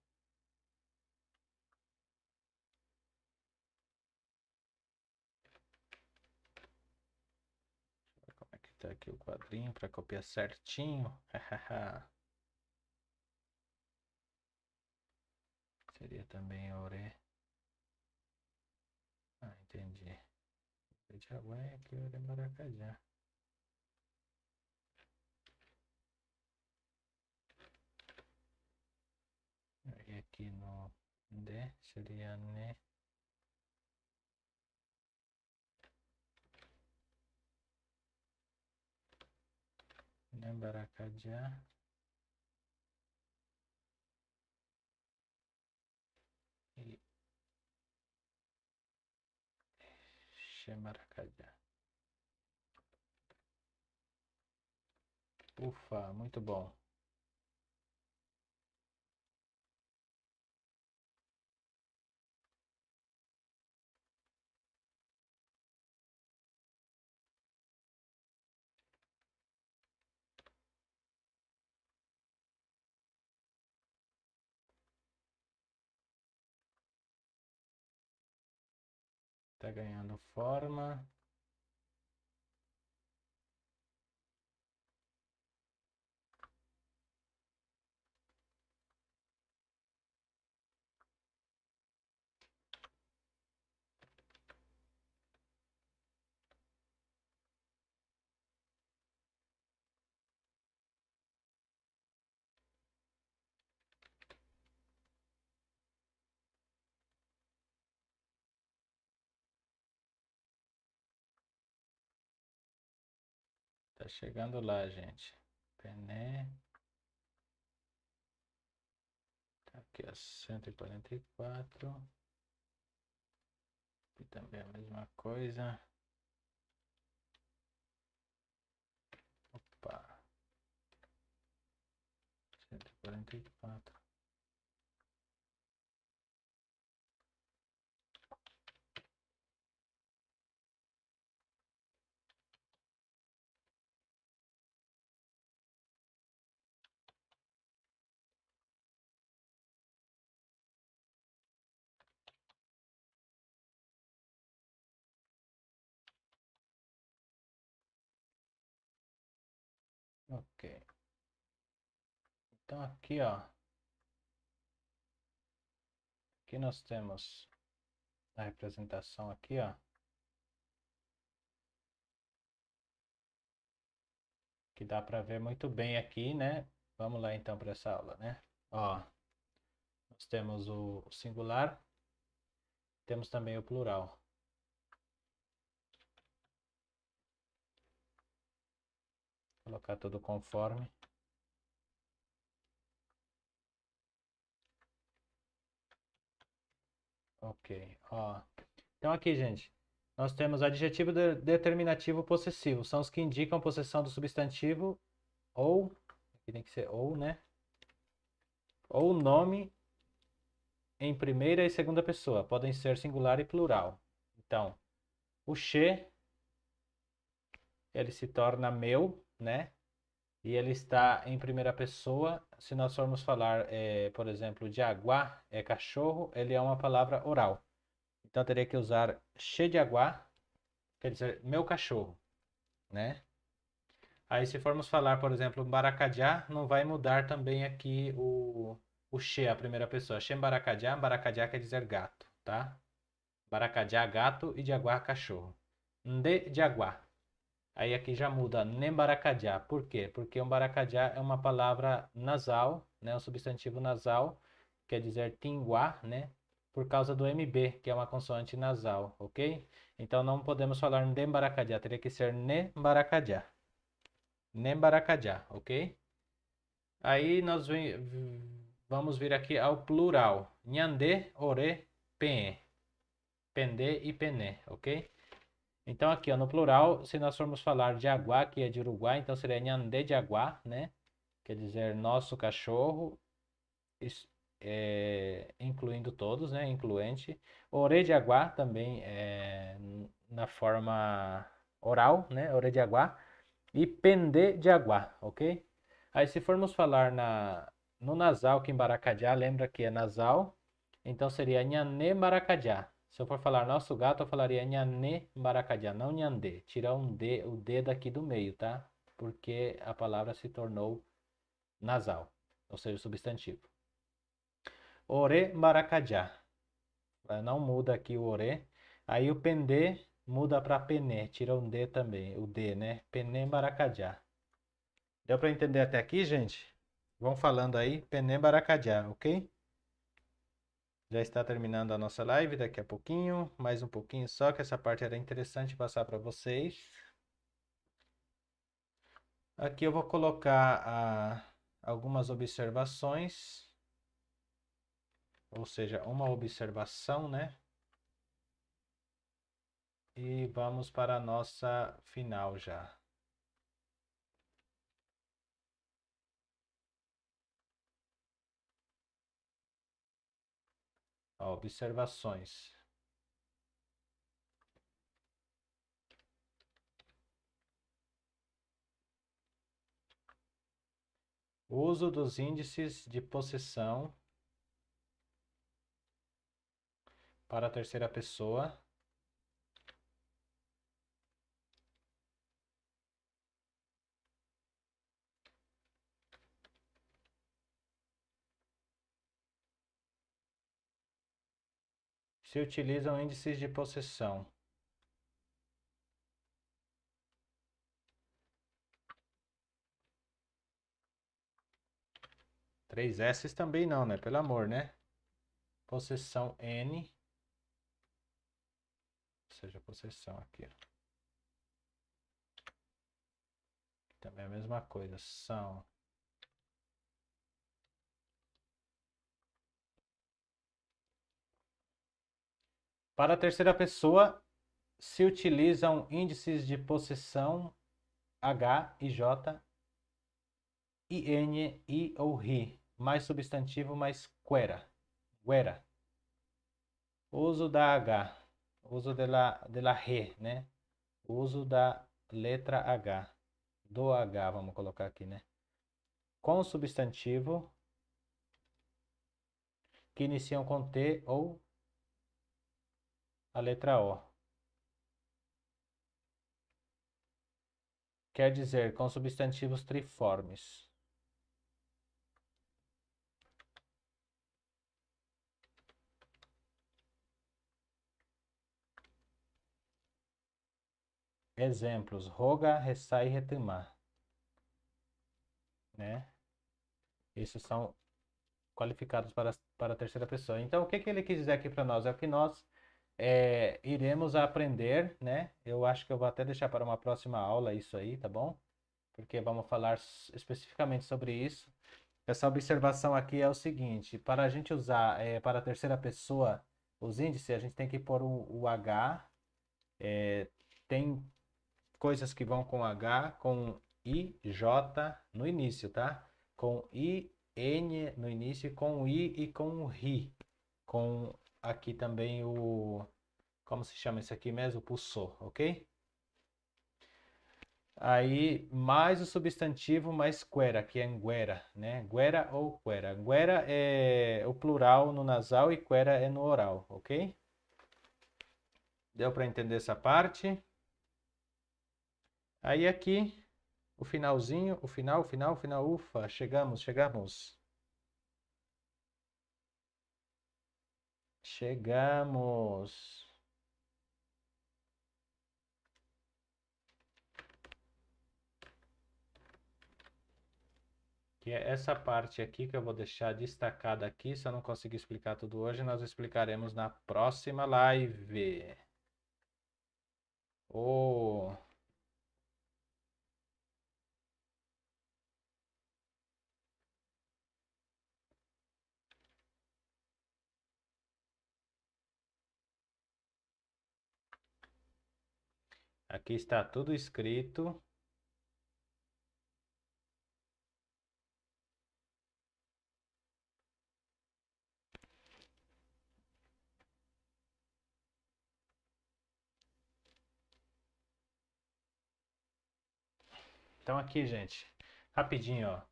Como é que tá aqui o quadrinho para copiar certinho? Seria também ore. Ah, entendi. De Jaguar é aqui ore Maracajá. E aqui no D seria ne. Ne Baracajá. E Xemaracajá. Ufa, muito bom. está ganhando forma. Tá chegando lá, gente. Pené. Tá aqui, ó, 144. Aqui também a mesma coisa. Opa. 144. Ok. Então aqui, ó. Aqui nós temos a representação aqui, ó. Que dá para ver muito bem aqui, né? Vamos lá então para essa aula, né? Ó, nós temos o singular, temos também o plural. Vou colocar tudo conforme. Ok, ó. Então aqui, gente, nós temos adjetivo determinativo possessivo. São os que indicam possessão do substantivo ou, aqui tem que ser ou, né? Ou nome em primeira e segunda pessoa. Podem ser singular e plural. Então, o che, ele se torna meu, né? E ele está em primeira pessoa. Se nós formos falar, por exemplo, de aguá, é cachorro, ele é uma palavra oral. Então, teria que usar che de aguá, quer dizer, meu cachorro, né? Aí, se formos falar, por exemplo, baracajá, não vai mudar também aqui o che, a primeira pessoa. Che baracajá, baracajá quer dizer gato, tá? Baracajá, gato e jaguar, cachorro. Nde jaguar. Aí aqui já muda nembaracajá. Por quê? Porque um baracajá é uma palavra nasal, né? Um substantivo nasal, quer dizer tinguá, né? Por causa do MB, que é uma consoante nasal, ok? Então não podemos falar nembaracajá, teria que ser nembaracajá. Nembaracajá, ok? Aí nós vamos vir aqui ao plural. Nhande, ore, penhe. Pendê e pené, ok? Então aqui, ó, no plural, se nós formos falar de aguá, que é de Uruguai, então seria Nhande de aguá, né? Quer dizer, nosso cachorro, incluindo todos, né? Incluente. Ore de aguá também é na forma oral, né? Ore de aguá. E pendê de aguá, ok? Aí se formos falar no nasal, que em Baracajá, lembra que é nasal, então seria Nhané Maracajá. Se eu for falar nosso gato, eu falaria Nhané Maracajá, não Nhandê. Tira o D daqui do meio, tá? Porque a palavra se tornou nasal, ou seja, substantivo. Ore Maracajá. Não muda aqui o ore. Aí o pendê muda para pené, tira um D também, o D, né? Pené Maracajá. Deu para entender até aqui, gente? Vão falando aí, Pené Baracajá, ok? Já está terminando a nossa live daqui a pouquinho, mais um pouquinho só, que essa parte era interessante passar para vocês. Aqui eu vou colocar algumas observações, ou seja, uma observação, né? E vamos para a nossa final já. Ó, observações. Uso dos índices de possessão para a terceira pessoa Se utilizam índices de possessão. Três S's também não, né? Pelo amor, né? Possessão N. Ou seja, possessão aqui, ó. Também é a mesma coisa. São. Para a terceira pessoa, se utilizam índices de possessão H e J, IN, I ou RI, mais substantivo mais quera. Guera. Uso da H. Uso de la G, né? Uso da letra H. Do H, vamos colocar aqui, né? Com substantivo que iniciam com T ou a letra O. Quer dizer, com substantivos triformes. Exemplos: roga, ressai e retimar. Né? Esses são qualificados para a terceira pessoa. Então, o que ele quis dizer aqui para nós? É o que nós iremos aprender, né? Eu acho que eu vou até deixar para uma próxima aula isso aí, tá bom? Porque vamos falar especificamente sobre isso. Essa observação aqui é o seguinte: para a gente usar para a terceira pessoa os índices, a gente tem que pôr o H. Tem coisas que vão com H, com I, J no início, tá? Com I, N no início, com I e com RI. Com aqui também o... Como se chama isso aqui mesmo? O pulsor, ok? Aí, mais o substantivo, mais quera, que é nguera, né? Guera ou quera. Nguera é o plural no nasal e quera é no oral, ok? Deu para entender essa parte? Aí aqui, o finalzinho, o final, ufa, chegamos. Chegamos. Que é essa parte aqui que eu vou deixar destacada aqui. Se eu não conseguir explicar tudo hoje, nós explicaremos na próxima live. Oh. Aqui está tudo escrito. Então aqui, gente, rapidinho, ó.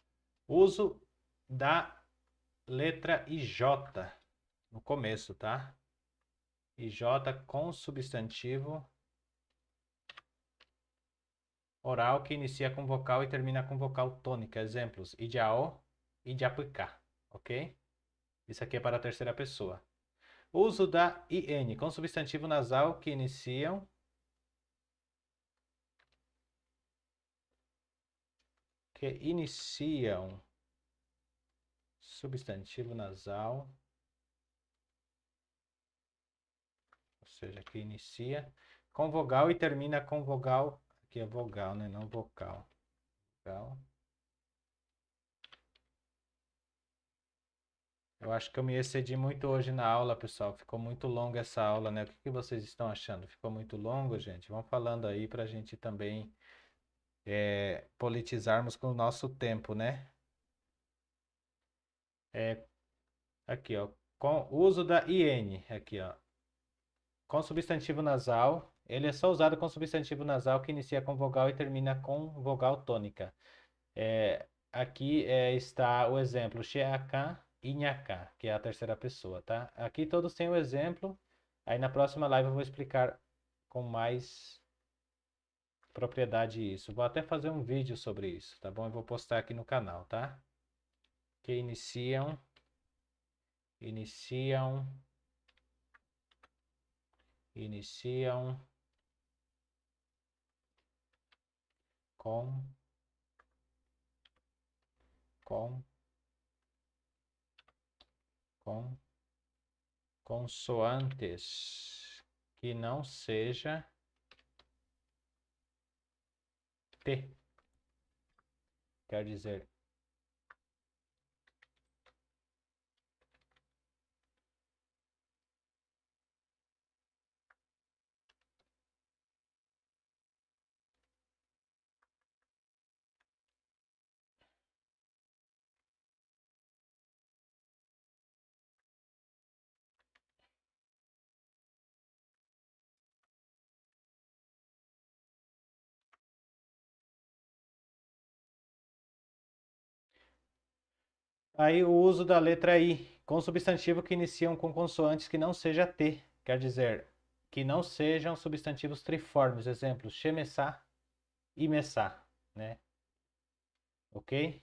Uso da letra IJ no começo, tá? IJ com substantivo oral que inicia com vogal e termina com vogal tônica. Exemplos: idiao, idiapicá, ok? Isso aqui é para a terceira pessoa. Uso da IN com substantivo nasal que iniciam substantivo nasal, ou seja, que inicia com vogal e termina com vogal. Aqui é vogal, né? Não vocal. Vogal. Eu acho que eu me excedi muito hoje na aula, pessoal. Ficou muito longa essa aula, né? O que vocês estão achando? Ficou muito longo, gente? Vão falando aí para a gente também politizarmos com o nosso tempo, né? Aqui, ó. Com uso da IN, aqui, ó. Com substantivo nasal, ele é só usado com substantivo nasal que inicia com vogal e termina com vogal tônica. Aqui está o exemplo Sheaka e Nhaká, que é a terceira pessoa, tá? Aqui todos têm o exemplo. Aí na próxima live eu vou explicar com mais propriedade isso. Vou até fazer um vídeo sobre isso, tá bom? Eu vou postar aqui no canal, tá? Que iniciam iniciam com consoantes que não seja T. Quer dizer, aí o uso da letra I com substantivo que iniciam com consoantes que não seja T. Quer dizer, que não sejam substantivos triformes. Exemplo, chemessá e messá, né? Ok?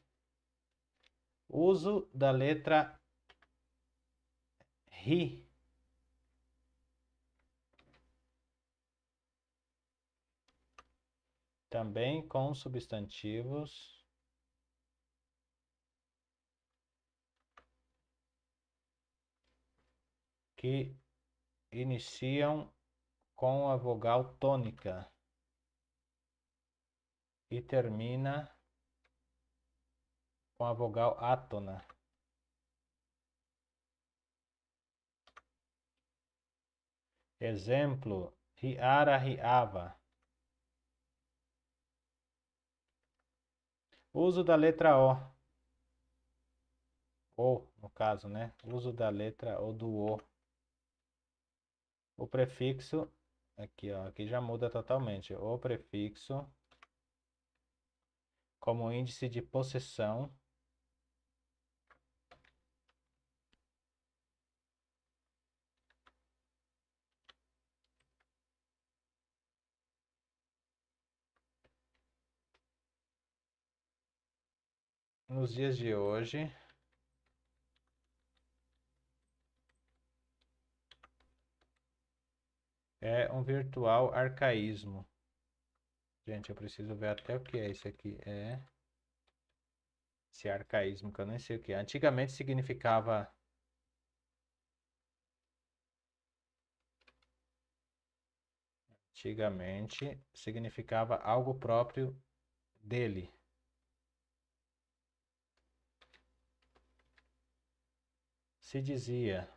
Uso da letra RI também com substantivos que iniciam com a vogal tônica e termina com a vogal átona. Exemplo, riara, riava. Uso da letra O. O, no caso, né? Uso da letra O do O. O prefixo, aqui, ó, aqui já muda totalmente. O prefixo como índice de possessão nos dias de hoje é um virtual arcaísmo. Gente, eu preciso ver até o que é isso aqui. É esse arcaísmo que eu nem sei o que é. Antigamente significava algo próprio dele. Se dizia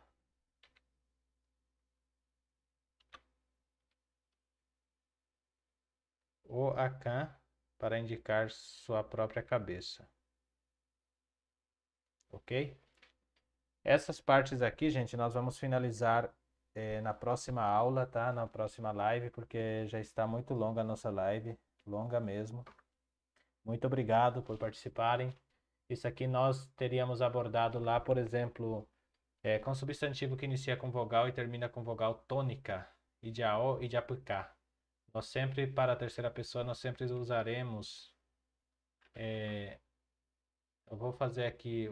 o Akan para indicar sua própria cabeça. Ok? Essas partes aqui, gente, nós vamos finalizar na próxima aula, tá? Na próxima live, porque já está muito longa a nossa live, longa mesmo. Muito obrigado por participarem. Isso aqui nós teríamos abordado lá, por exemplo, com substantivo que inicia com vogal e termina com vogal tônica, idiao e idiapicá. Nós sempre, para a terceira pessoa, nós sempre usaremos. Eu vou fazer aqui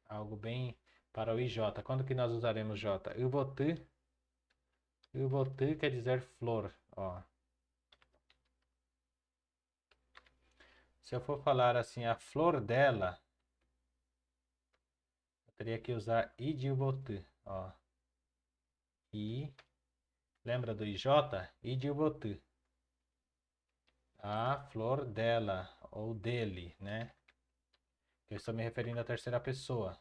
algo bem para o IJ. Quando que nós usaremos J? Eu vou te quer dizer flor. Ó. Se eu for falar assim, a flor dela, eu teria que usar idilvotu. Ó. I. Lembra do IJ? Idilvotu. A flor dela ou dele, né? Eu estou me referindo à terceira pessoa.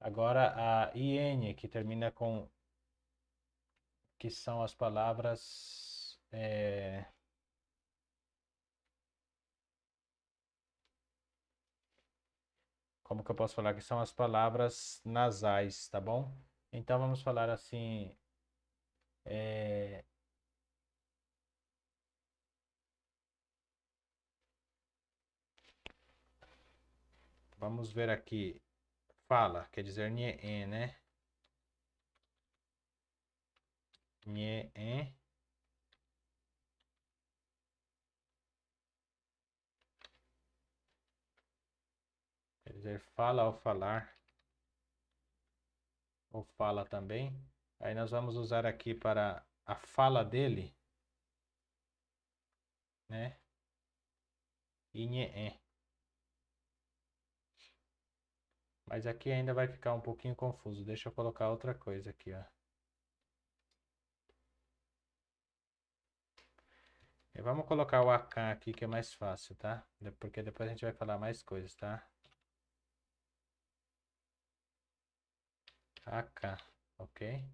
Agora a IN, que termina com. Que são as palavras. Como que eu posso falar? Que são as palavras nasais, tá bom? Então vamos falar assim. Vamos ver aqui. Fala, quer dizer nhê, né? Nhê. Quer dizer fala ao falar. ou fala também. Aí nós vamos usar aqui para a fala dele, né? Inhe. Mas aqui ainda vai ficar um pouquinho confuso. Deixa eu colocar outra coisa aqui, ó. E vamos colocar o akan aqui que é mais fácil, tá? Porque depois a gente vai falar mais coisas, tá? Akan, ok?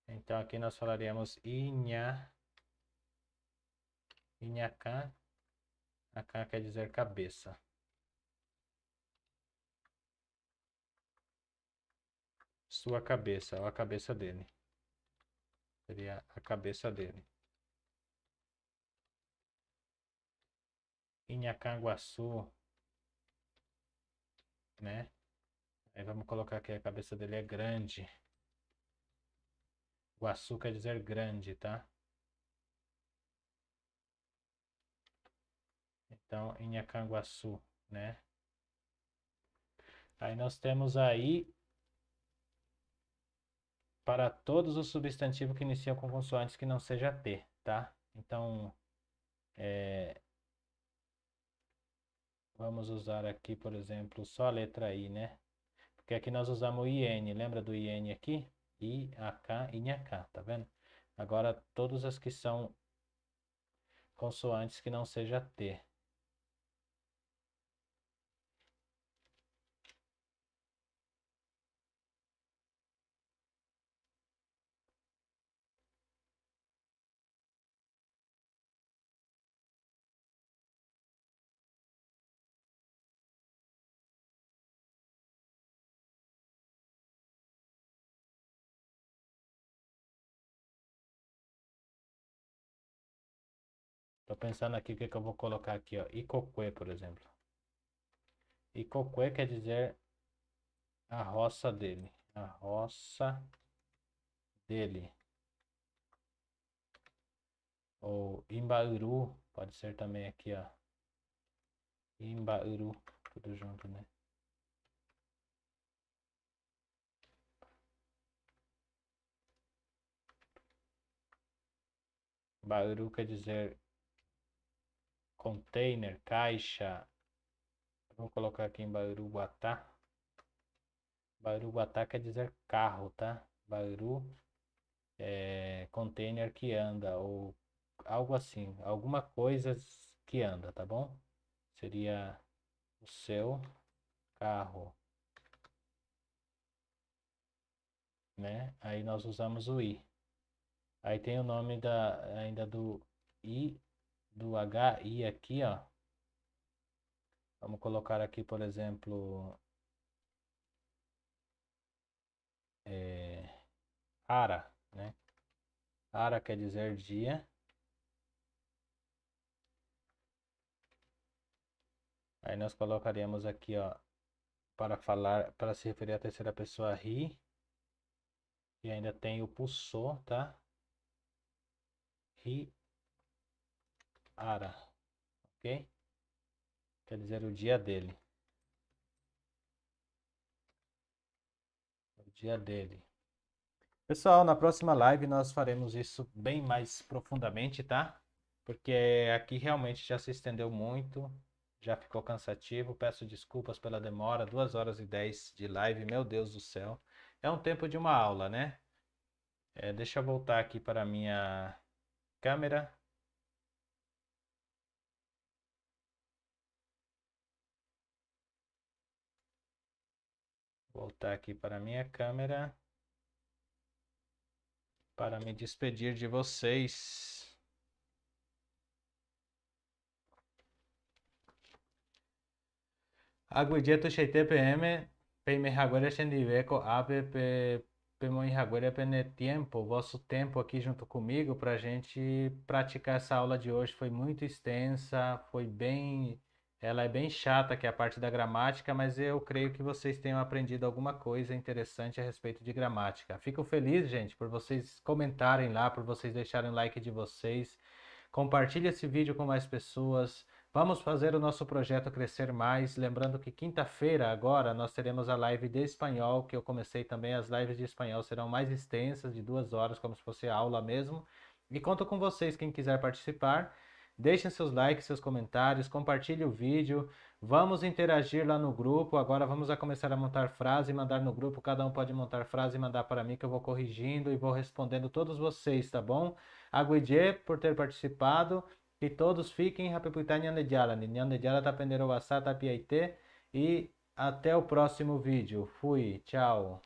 Então aqui nós falaríamos inhakan. Akan quer dizer cabeça. Sua cabeça, ou a cabeça dele. Seria a cabeça dele. Inhacanguaçu, né? Aí vamos colocar aqui, a cabeça dele é grande. Guaçu quer dizer grande, tá? Então, Inhacanguaçu, né? Aí nós temos aí para todos os substantivos que iniciam com consoantes que não seja T, tá? Então, vamos usar aqui, por exemplo, só a letra I, né? Porque aqui nós usamos o IN, lembra do IN aqui? I, AK, Inhaká, tá vendo? Agora, todas as que são consoantes que não seja T. Tô pensando aqui o que eu vou colocar aqui, ó. Icoque, por exemplo. Icoque quer dizer a roça dele. A roça dele. Ou Imbauru, pode ser também aqui, ó. Imbauru, tudo junto, né? Bauru quer dizer container, caixa. Vou colocar aqui em Bauruguatá. Bauruguatá quer dizer carro, tá? Bauru é container que anda, ou algo assim. Alguma coisa que anda, tá bom? Seria o seu carro, né? Aí nós usamos o i. Aí tem o nome ainda do i, do HI aqui, ó. Vamos colocar aqui, por exemplo, Ara, né? Ara quer dizer dia. Aí nós colocaríamos aqui, ó, para falar, para se referir à terceira pessoa, ri. E ainda tem o pulsor, tá? Ri, ara, ok? Quer dizer o dia dele. O dia dele. Pessoal, na próxima live nós faremos isso bem mais profundamente, tá? Porque aqui realmente já se estendeu muito, já ficou cansativo. Peço desculpas pela demora, 2 horas e 10 de live, meu Deus do céu. É um tempo de uma aula, né? Deixa eu voltar aqui para a minha câmera. Voltar aqui para a minha câmera para me despedir de vocês. Agujeto PM, PM Raguera Xendiveco, APP, Pemoi Raguera Pene Tempo, vosso tempo aqui junto comigo para a gente praticar essa aula de hoje. Foi muito extensa, ela é bem chata, que é a parte da gramática, mas eu creio que vocês tenham aprendido alguma coisa interessante a respeito de gramática. Fico feliz, gente, por vocês comentarem lá, por vocês deixarem o like de vocês. Compartilhe esse vídeo com mais pessoas. Vamos fazer o nosso projeto crescer mais. Lembrando que quinta-feira, agora, nós teremos a live de espanhol, que eu comecei também. As lives de espanhol serão mais extensas, de 2 horas, como se fosse aula mesmo. E conto com vocês, quem quiser participar. Deixem seus likes, seus comentários, compartilhe o vídeo. Vamos interagir lá no grupo. Agora vamos começar a montar frase e mandar no grupo. Cada um pode montar frase e mandar para mim, que eu vou corrigindo e vou respondendo todos vocês, tá bom? Aguidê por ter participado. Que todos fiquem Happy Nyanejala. Nyanejala Tapendero Wasa Tapiaite. E até o próximo vídeo. Fui, tchau.